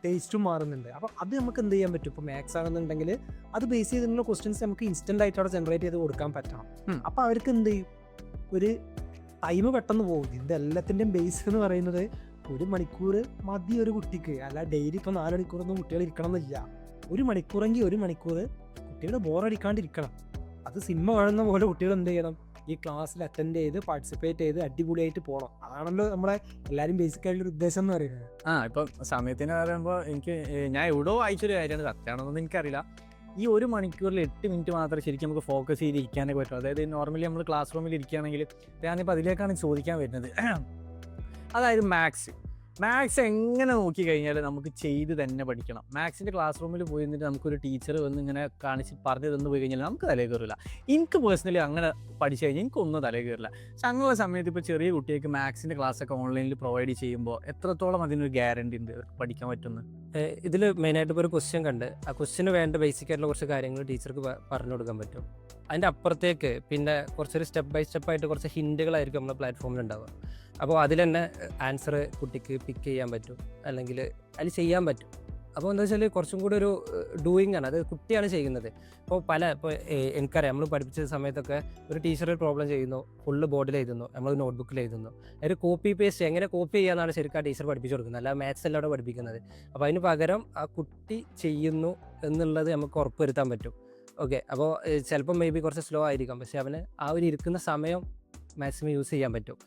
[SPEAKER 1] ടേസ്റ്റും മാറുന്നുണ്ട്. അപ്പോൾ അത് നമുക്ക് എന്ത് ചെയ്യാൻ പറ്റും? ഇപ്പോൾ മാത്സ് ആണെന്നുണ്ടെങ്കിൽ അത് ബേസ് ചെയ്തിട്ടുള്ള ക്വസ്റ്റ്യൻസ് നമുക്ക് ഇൻസ്റ്റൻ്റ് ആയിട്ട് അവിടെ ജനറേറ്റ് ചെയ്ത് കൊടുക്കാൻ പറ്റണം. അപ്പോൾ അവർക്ക് എന്ത് ചെയ്യും, ഒരു ടൈം പെട്ടെന്ന് പോകും. ഇതിൻ്റെ എല്ലാത്തിൻ്റെയും ബേസ് എന്ന് പറയുന്നത് 1 മണിക്കൂർ മതി ഒരു കുട്ടിക്ക്. അല്ല ഡെയിലി ഇപ്പോൾ 4 മണിക്കൂറൊന്നും കുട്ടികൾ ഇരിക്കണം എന്നില്ല. 1 മണിക്കൂറെങ്കിൽ 1 മണിക്കൂർ കുട്ടികൾ ബോറടിക്കാണ്ടിരിക്കണം. അത് സിനിമ കാണുന്ന പോലെ കുട്ടികൾ എന്ത് ചെയ്യണം, ഈ ക്ലാസ്സിൽ അറ്റൻഡ് ചെയ്ത് പാർട്ടിസിപ്പേറ്റ് ചെയ്ത് അടിപൊളിയായിട്ട് പോകണം. അതാണല്ലോ നമ്മളെ എല്ലാവരും ബേസിക് ആയിട്ടുള്ള ഉദ്ദേശം എന്ന് പറയുന്നത്.
[SPEAKER 2] ഇപ്പം സമയത്തിന് പറയുമ്പോൾ ഞാൻ എവിടെയോ വായിച്ചൊരു കാര്യമാണ്, സത്യമാണെന്നൊന്നും എനിക്കറിയില്ല. ഈ 1 മണിക്കൂറിൽ 8 മിനിറ്റ് മാത്രമേ ശരിക്കും നമുക്ക് ഫോക്കസ് ചെയ്ത് ഇരിക്കാനൊക്കെ പറ്റും. അതായത് നോർമലി നമ്മൾ ക്ലാസ് റൂമിൽ ഇരിക്കുകയാണെങ്കിൽ, ഞാനിപ്പോൾ അതിലേക്കാണ് ചോദിക്കാൻ വരുന്നത്. അതായത് മാത്സ് എങ്ങനെ നോക്കി കഴിഞ്ഞാൽ നമുക്ക് ചെയ്ത് തന്നെ പഠിക്കണം. മാത്സിൻ്റെ ക്ലാസ് റൂമിൽ പോയി നിന്നിട്ട് നമുക്കൊരു ടീച്ചർ വന്ന് ഇങ്ങനെ കാണിച്ച് പറഞ്ഞു തന്നു പോയി കഴിഞ്ഞാൽ നമുക്ക് തലേ കയറില്ല. എനിക്ക് പേഴ്സണലി അങ്ങനെ പഠിച്ചു കഴിഞ്ഞാൽ എനിക്കൊന്നും തലേ കയറില്ല. പക്ഷെ അങ്ങനെയുള്ള സമയത്ത് ഇപ്പോൾ ചെറിയ കുട്ടികൾക്ക് മാത്സിൻ്റെ ക്ലാസ്സൊക്കെ ഓൺലൈനിൽ പ്രൊവൈഡ് ചെയ്യുമ്പോൾ എത്രത്തോളം അതിനൊരു ഗ്യാരണ്ടി ഉണ്ട് പഠിക്കാൻ പറ്റുന്നത്?
[SPEAKER 3] ഇതിൽ മെയിനായിട്ട് ഇപ്പോൾ ഒരു ക്വസ്റ്റ്യൻ കണ്ട് ആ ക്വസ്റ്റ്യന് വേണ്ട ബേസിക് ആയിട്ടുള്ള കുറച്ച് കാര്യങ്ങൾ ടീച്ചർക്ക് പറഞ്ഞു കൊടുക്കാൻ പറ്റും. അതിൻ്റെ അപ്പുറത്തേക്ക് പിന്നെ കുറച്ചൊരു സ്റ്റെപ്പ് ബൈ സ്റ്റെപ്പായിട്ട് കുറച്ച് ഹിൻറ്റുകളായിരിക്കും നമ്മുടെ പ്ലാറ്റ്ഫോമിൽ ഉണ്ടാവുക. അപ്പോൾ അതിൽ തന്നെ ആൻസർ കുട്ടിക്ക് പിക്ക് ചെയ്യാൻ പറ്റും, അല്ലെങ്കിൽ അതിൽ ചെയ്യാൻ പറ്റും. അപ്പോൾ എന്താ വെച്ചാൽ കുറച്ചും കൂടി ഒരു ഡൂയിങ് ആണ്, അത് കുട്ടിയാണ് ചെയ്യുന്നത്. ഇപ്പോൾ എനിക്കറിയാം, നമ്മൾ പഠിപ്പിച്ച സമയത്തൊക്കെ ഒരു ടീച്ചർ ഒരു പ്രോബ്ലം ചെയ്യുന്നു, ഫുള്ള് ബോർഡിൽ എഴുതുന്നു, നമ്മൾ നോട്ട്ബുക്കിൽ എഴുതുന്നു. ഒരു കോപ്പി പേസ്റ്റ് എങ്ങനെ കോപ്പി ചെയ്യാന്നാണ് ശരിക്കും ആ ടീച്ചർ പഠിപ്പിച്ചു കൊടുക്കുന്നത്, അല്ല മാത്സ് എല്ലാം അവിടെ പഠിപ്പിക്കുന്നത്. അപ്പോൾ അതിന് പകരം ആ കുട്ടി ചെയ്യുന്നു എന്നുള്ളത് നമുക്ക് ഉറപ്പ് വരുത്താൻ പറ്റും. ഓക്കെ, അപ്പോൾ ചിലപ്പോൾ മേ ബി കുറച്ച് സ്ലോ ആയിരിക്കാം, പക്ഷെ അവന് ആ ഒരു ഇരിക്കുന്ന സമയം മാക്സിമം യൂസ് ചെയ്യാൻ പറ്റും.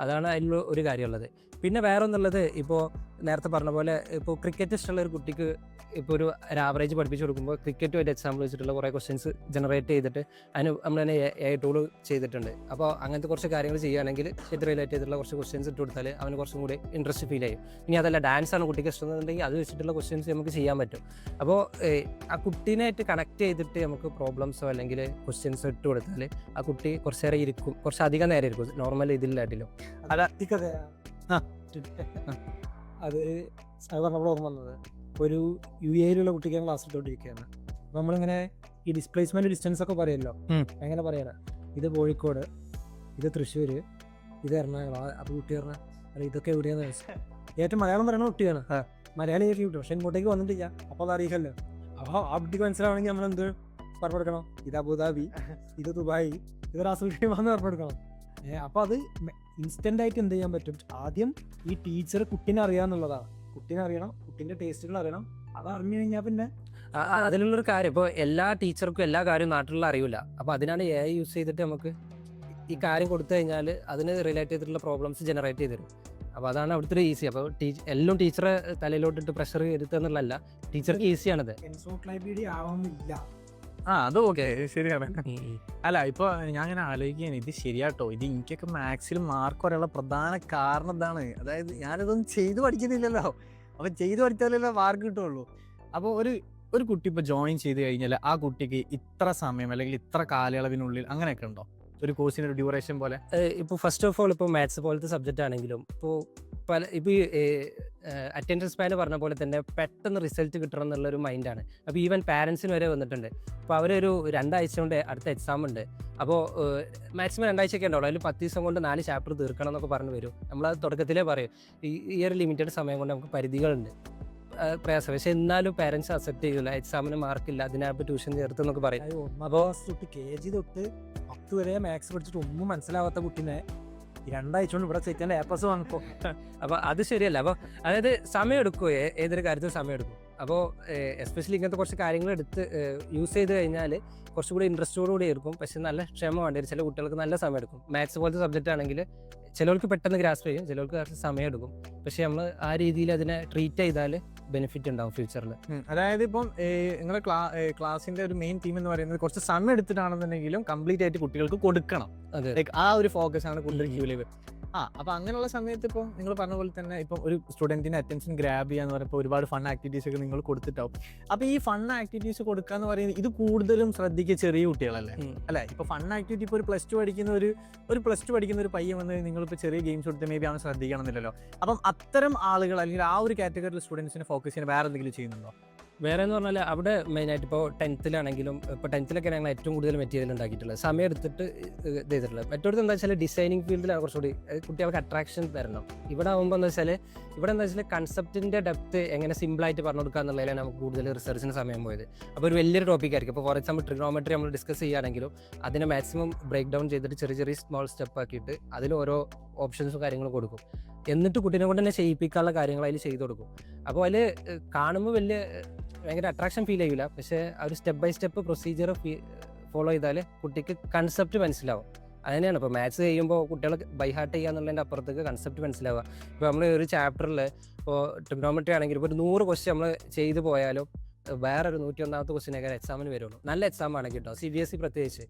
[SPEAKER 3] അതാണ് അതിൽ ഒരു കാര്യമുള്ളത്. പിന്നെ വേറെ ഒന്നുള്ളത്, ഇപ്പോൾ നേരത്തെ പറഞ്ഞ പോലെ ഇപ്പോൾ ക്രിക്കറ്റ് ഇഷ്ടമുള്ള ഒരു കുട്ടിക്ക് ഇപ്പോൾ ഒരു ആവറേജ് പഠിപ്പിച്ച് കൊടുക്കുമ്പോൾ ക്രിക്കറ്റുമായിട്ട് എക്സാമ്പിൾ വെച്ചിട്ടുള്ള കുറേ ക്വസ്റ്റ്യൻസ് ജനറേറ്റ് ചെയ്തിട്ട് അതിന് നമ്മൾ തന്നെ AI ടൂൾ ചെയ്തിട്ടുണ്ട്. അപ്പോൾ അങ്ങനത്തെ കുറച്ച് കാര്യങ്ങൾ ചെയ്യുകയാണെങ്കിൽ ഇത് റിലേറ്റ് ചെയ്തിട്ടുള്ള കുറച്ച് ക്വസ്റ്റ്യൻസ് ഇട്ട് കൊടുത്താൽ അവന് കുറച്ചും കൂടി ഇൻട്രസ്റ്റ് ഫീൽ ചെയ്യും. ഇനി അതല്ല ഡാൻസാണ് കുട്ടിക്ക് ഇഷ്ടമെന്നുണ്ടെങ്കിൽ അത് വെച്ചിട്ടുള്ള ക്വസ്റ്റ്യൻസ് നമുക്ക് ചെയ്യാൻ പറ്റും. അപ്പോൾ ആ കുട്ടീനായിട്ട് കണക്ട് ചെയ്തിട്ട് നമുക്ക് പ്രോബ്ലംസോ അല്ലെങ്കിൽ ക്വസ്റ്റ്യൻസോ ഇട്ട് കൊടുത്താൽ ആ കുട്ടി കുറച്ച് നേരം ഇരിക്കും, കുറച്ച് അധികം നേരം ഇരിക്കും നോർമൽ ഇതിലായിട്ടില്ലോ.
[SPEAKER 1] അത് പറഞ്ഞപ്പോൾ ഓർമ്മ വന്നത്, ഒരു UAE കുട്ടിക്ക് ഞാൻ ക്ലാസ് എടുത്തോണ്ടിരിക്കുകയാണ്. അപ്പോൾ നമ്മളിങ്ങനെ ഈ ഡിസ്പ്ലേസ്മെന്റ് ഡിസ്റ്റൻസ് ഒക്കെ പറയുമല്ലോ, എങ്ങനെ പറയാനാ, ഇത് കോഴിക്കോട്, ഇത് തൃശ്ശൂർ, ഇത് എറണാകുളം. അപ്പോൾ കുട്ടി പറഞ്ഞാൽ അല്ല ഇതൊക്കെ എവിടെയാന്ന് ചോദിച്ചാൽ ഏറ്റവും മലയാളം പറയുന്ന കുട്ടിയാണ്, മലയാളി കുട്ടി, പക്ഷെ ഇങ്ങോട്ടേക്ക് വന്നിട്ടില്ല. അപ്പോൾ അത് അറിയില്ലല്ലോ. അപ്പോൾ ആ കുട്ടിക്ക് മനസ്സിലാവണമെങ്കിൽ നമ്മൾ എന്ത് പറഞ്ഞു കൊടുക്കണം, ഇത് അബുദാബി, ഇത് ദുബായ്, ഇത് റാസുൽഖൈമാന്ന് പറഞ്ഞു കൊടുക്കണം. അപ്പോൾ അത് ഇൻസ്റ്റൻ്റ് ആയിട്ട് എന്ത് ചെയ്യാൻ പറ്റും, ആദ്യം ഈ ടീച്ചർ കുട്ടീനെ അറിയാന്നുള്ളതാണ്. കുട്ടീനെ അറിയണം, കുട്ടീൻ്റെ ടേസ്റ്റുകൾ അറിയണം. അത് അറിഞ്ഞു കഴിഞ്ഞാൽ പിന്നെ
[SPEAKER 3] അതിലുള്ളൊരു കാര്യം, ഇപ്പോൾ എല്ലാ ടീച്ചർക്കും എല്ലാ കാര്യവും നാട്ടിലുള്ള അറിയില്ല. അപ്പോൾ അതിനാണ് AI യൂസ് ചെയ്തിട്ട് നമുക്ക് ഈ കാര്യം കൊടുത്തു കഴിഞ്ഞാൽ അതിന് റിലേറ്റ് ചെയ്തിട്ടുള്ള പ്രോബ്ലംസ് ജനറേറ്റ് ചെയ്ത് തരും. അപ്പോൾ അതാണ് അവിടുത്തെ ഒരു ഈസി. അപ്പോൾ എല്ലാം ടീച്ചറെ തലയിലോട്ടിട്ട് പ്രഷർ വരുത്തുക എന്നുള്ളതല്ല, ടീച്ചർക്ക് ഈസിയാണത്.
[SPEAKER 1] എൻസൈക്ലോപീഡിയ ആവുന്നില്ല.
[SPEAKER 2] അത് ഓക്കെ, ശരിയാണ്. അല്ല, ഇപ്പോൾ ഞാൻ അങ്ങനെ ആലോചിക്കുകയാണ്, ഇത് ശരിയാട്ടോ, ഇത് എനിക്കൊക്കെ മാത്സിൽ മാർക്ക് വരെയുള്ള പ്രധാന കാരണം ഇതാണ്. അതായത് ഞാനിതൊന്നും ചെയ്ത് പഠിക്കുന്നില്ലല്ലോ, അപ്പം ചെയ്ത് പഠിച്ചാലല്ലോ മാർക്ക് കിട്ടുള്ളൂ. അപ്പോൾ ഒരു കുട്ടി ഇപ്പോൾ ജോയിൻ ചെയ്ത് കഴിഞ്ഞാൽ ആ കുട്ടിക്ക് ഇത്ര സമയം അല്ലെങ്കിൽ ഇത്ര കാലയളവിനുള്ളിൽ അങ്ങനെയൊക്കെ ഉണ്ടോ, ഒരു കോഴ്സിന് ഒരു ഡ്യൂറേഷൻ പോലെ?
[SPEAKER 3] ഇപ്പോൾ ഫസ്റ്റ് ഓഫ് ഓൾ ഇപ്പോൾ മാത്സ് പോലത്തെ സബ്ജക്റ്റ് ആണെങ്കിലും ഇപ്പോൾ ഇപ്പോൾ അറ്റൻഡൻസ് സ്പാൻ പറഞ്ഞ പോലെ തന്നെ പെട്ടെന്ന് റിസൾട്ട് കിട്ടണം എന്നുള്ളൊരു മൈൻഡാണ്. അപ്പോൾ ഈവൻ പാരൻസിന് വരെ വന്നിട്ടുണ്ട്. അപ്പോൾ അവരൊരു 2 ആഴ്ച കൊണ്ട് അടുത്ത എക്സാം ഉണ്ട്, അപ്പോൾ മാക്സിമം 2 ആഴ്ചയൊക്കെ ഉണ്ടാവുള്ളൂ, അതിൽ 10 ദിവസം കൊണ്ട് 4 ചാപ്റ്റർ തീർക്കണം എന്നൊക്കെ പറഞ്ഞു വരും. നമ്മളത് തുടക്കത്തിലേ പറയും, ഈ ഒരു ലിമിറ്റഡ് സമയം കൊണ്ട് നമുക്ക് പരിധികളുണ്ട്. പ്രയാസം. പക്ഷെ എന്നാലും പാരൻസ് അക്സെപ്റ്റ് ചെയ്യില്ല, എക്സാമിന് മാർക്കില്ല അതിനകത്ത് ട്യൂഷൻ ചേർത്ത് എന്നൊക്കെ പറയും.
[SPEAKER 1] ഒന്നാം ക്ലാസ് തൊട്ട് KG തൊട്ട് 10 വരെ മാത്സ് പഠിച്ചിട്ട് ഒന്നും മനസ്സിലാവാത്ത കുട്ടീനെ 2 ആഴ്ച കൊണ്ട് ഇവിടെ സെറ്റാൻ്റെ A+ വാങ്ങിക്കോ.
[SPEAKER 3] അപ്പോൾ അത് ശരിയല്ല. അപ്പോൾ അതായത് സമയം എടുക്കും, ഏതൊരു കാര്യത്തിനും സമയം എടുക്കും. അപ്പോൾ എസ്പെഷ്യലി ഇങ്ങനത്തെ കുറച്ച് കാര്യങ്ങൾ എടുത്ത് യൂസ് ചെയ്ത് കഴിഞ്ഞാൽ കുറച്ചുകൂടി ഇൻട്രസ്റ്റോടുകൂടി എടുക്കും. പക്ഷെ നല്ല ക്ഷമ വേണ്ടി വരും. ചില കുട്ടികൾക്ക് നല്ല സമയം എടുക്കും. മാത്സ് പോലത്തെ സബ്ജക്റ്റ് ആണെങ്കിൽ ചിലർക്ക് പെട്ടെന്ന് ഗ്രാസ്പ് ചെയ്യും, ചിലർക്ക് കുറച്ച് സമയം എടുക്കും. പക്ഷെ നമ്മൾ ആ രീതിയിൽ അതിനെ ട്രീറ്റ് ചെയ്താൽ ബെനിഫിറ്റ് ഉണ്ടാവും ഫ്യൂച്ചറിൽ.
[SPEAKER 2] അതായത് ഇപ്പം നിങ്ങളുടെ ക്ലാസ്സിന്റെ ഒരു മെയിൻ തീം എന്ന് പറയുന്നത് കുറച്ച് സമയം എടുത്തിട്ടാണെന്നുണ്ടെങ്കിലും കംപ്ലീറ്റ് ആയിട്ട് കുട്ടികൾക്ക് കൊടുക്കണം.
[SPEAKER 3] അതെ,
[SPEAKER 2] ലൈക്ക് ആ ഒരു ഫോക്കസ് ആണ് കൂടുതൽ ക്യൂലേവ്. അപ്പൊ അങ്ങനെയുള്ള സമയത്ത് ഇപ്പം നിങ്ങൾ പറഞ്ഞ പോലെ തന്നെ ഇപ്പം ഒരു സ്റ്റുഡന്റിന്റെ അറ്റൻഷൻ ഗ്രാബ് ചെയ്യാന്ന് പറയുമ്പോൾ ഒരുപാട് ഫൺ ആക്ടിവിറ്റീസ് ഒക്കെ നിങ്ങൾ കൊടുത്തിട്ടാവും. അപ്പൊ ഈ ഫൺ ആക്ടിവിറ്റീസ് കൊടുക്കാന്ന് പറയുന്നത് ഇത് കൂടുതലും ശ്രദ്ധിക്കുക ചെറിയ കുട്ടികളല്ലേ അല്ലെ? ഇപ്പൊ ഫൺ ആക്ടിവിറ്റി ഇപ്പോൾ ഒരു പ്ലസ് ടു പഠിക്കുന്ന ഒരു പയ്യൻ വന്ന് നിങ്ങളിപ്പോൾ ചെറിയ ഗെയിംസ് കൊടുത്ത് മേ ബി അവൻ ശ്രദ്ധിക്കണം എന്നില്ലല്ലോ. അപ്പം അത്തരം ആളുകൾ അല്ലെങ്കിൽ ആ ഒരു കാറ്റഗറിയിൽ സ്റ്റുഡൻസിനെ ഫോക്കസ് ചെയ്യാൻ വേറെ എന്തെങ്കിലും ചെയ്യുന്നുണ്ടോ?
[SPEAKER 3] വേറെ എന്ന് പറഞ്ഞാൽ അവിടെ മെയിനായിട്ട് ഇപ്പോൾ 10th-ലാണെങ്കിലും ഇപ്പോൾ 10th-ലൊക്കെ ഞങ്ങൾ ഏറ്റവും കൂടുതൽ മെറ്റീരിയൽ ഉണ്ടാക്കിയിട്ടുള്ളത്, സമയം എടുത്തിട്ട് ഇത് ചെയ്തിട്ടുള്ളത്. മറ്റൊരു എന്താ വെച്ചാൽ ഡിസൈനിങ് ഫീൽഡിലാണ് കുറച്ചുകൂടി കുട്ടികൾക്ക് അട്രാക്ഷൻ തരണം. ഇവിടെ ആകുമ്പോൾ എന്താ വെച്ചാൽ കൺസെപ്റ്റിൻ്റെ ഡെപ്ത് എങ്ങനെ സിമ്പിളായിട്ട് പറഞ്ഞു കൊടുക്കുക എന്നുള്ളതിലാണ് നമുക്ക് കൂടുതൽ റിസർച്ചിന് സമയം പോയത്. അപ്പോൾ ഒരു വലിയൊരു ടോപ്പിക് ആയിരിക്കും. ഇപ്പോൾ ഫോർ എക്സാമ്പിൾ ട്രിഗണോമെട്രി നമ്മൾ ഡിസ്കസ് ചെയ്യുകയാണെങ്കിലും അതിനെ മാക്സിമം ബ്രേക്ക് ഡൗൺ ചെയ്തിട്ട് ചെറിയ ചെറിയ സ്മോൾ സ്റ്റെപ്പ് ആക്കിയിട്ട് അതിൽ ഓരോ ഓപ്ഷൻസും കാര്യങ്ങളും കൊടുക്കും. എന്നിട്ട് കുട്ടീനെ കൊണ്ട് തന്നെ ചെയ്യിപ്പിക്കാനുള്ള കാര്യങ്ങൾ അതിൽ ചെയ്ത് കൊടുക്കും. അപ്പോൾ അതിൽ കാണുമ്പോൾ ഭയങ്കര അട്രാക്ഷൻ ഫീൽ ചെയ്യില്ല. പക്ഷേ ആ ഒരു step by step procedure follow ചെയ്താൽ കുട്ടിക്ക് കൺസെപ്റ്റ് മനസ്സിലാവും. അതുതന്നെയാണ് ഇപ്പോൾ മാത്സ് ചെയ്യുമ്പോൾ കുട്ടികൾ ബൈ ഹാർട്ട് ചെയ്യുക എന്നുള്ളതിൻ്റെ അപ്പുറത്തേക്ക് കൺസെപ്റ്റ് മനസ്സിലാവുക. ഇപ്പോൾ നമ്മൾ ഒരു ചാപ്റ്ററിൽ ഇപ്പോൾ ട്രിഗണോമെട്രി ആണെങ്കിൽ ഇപ്പോൾ ഒരു 100 ക്വസ്റ്റ്യൻ നമ്മൾ ചെയ്തു പോയാലും വേറൊരു 101ാമത്തെ ക്വസ്റ്റ്യനൊക്കെ എക്സാമിന് വരുള്ളൂ. നല്ല എക്സാം ആണെങ്കിൽ കേട്ടോ, CBSE പ്രത്യേകിച്ച്.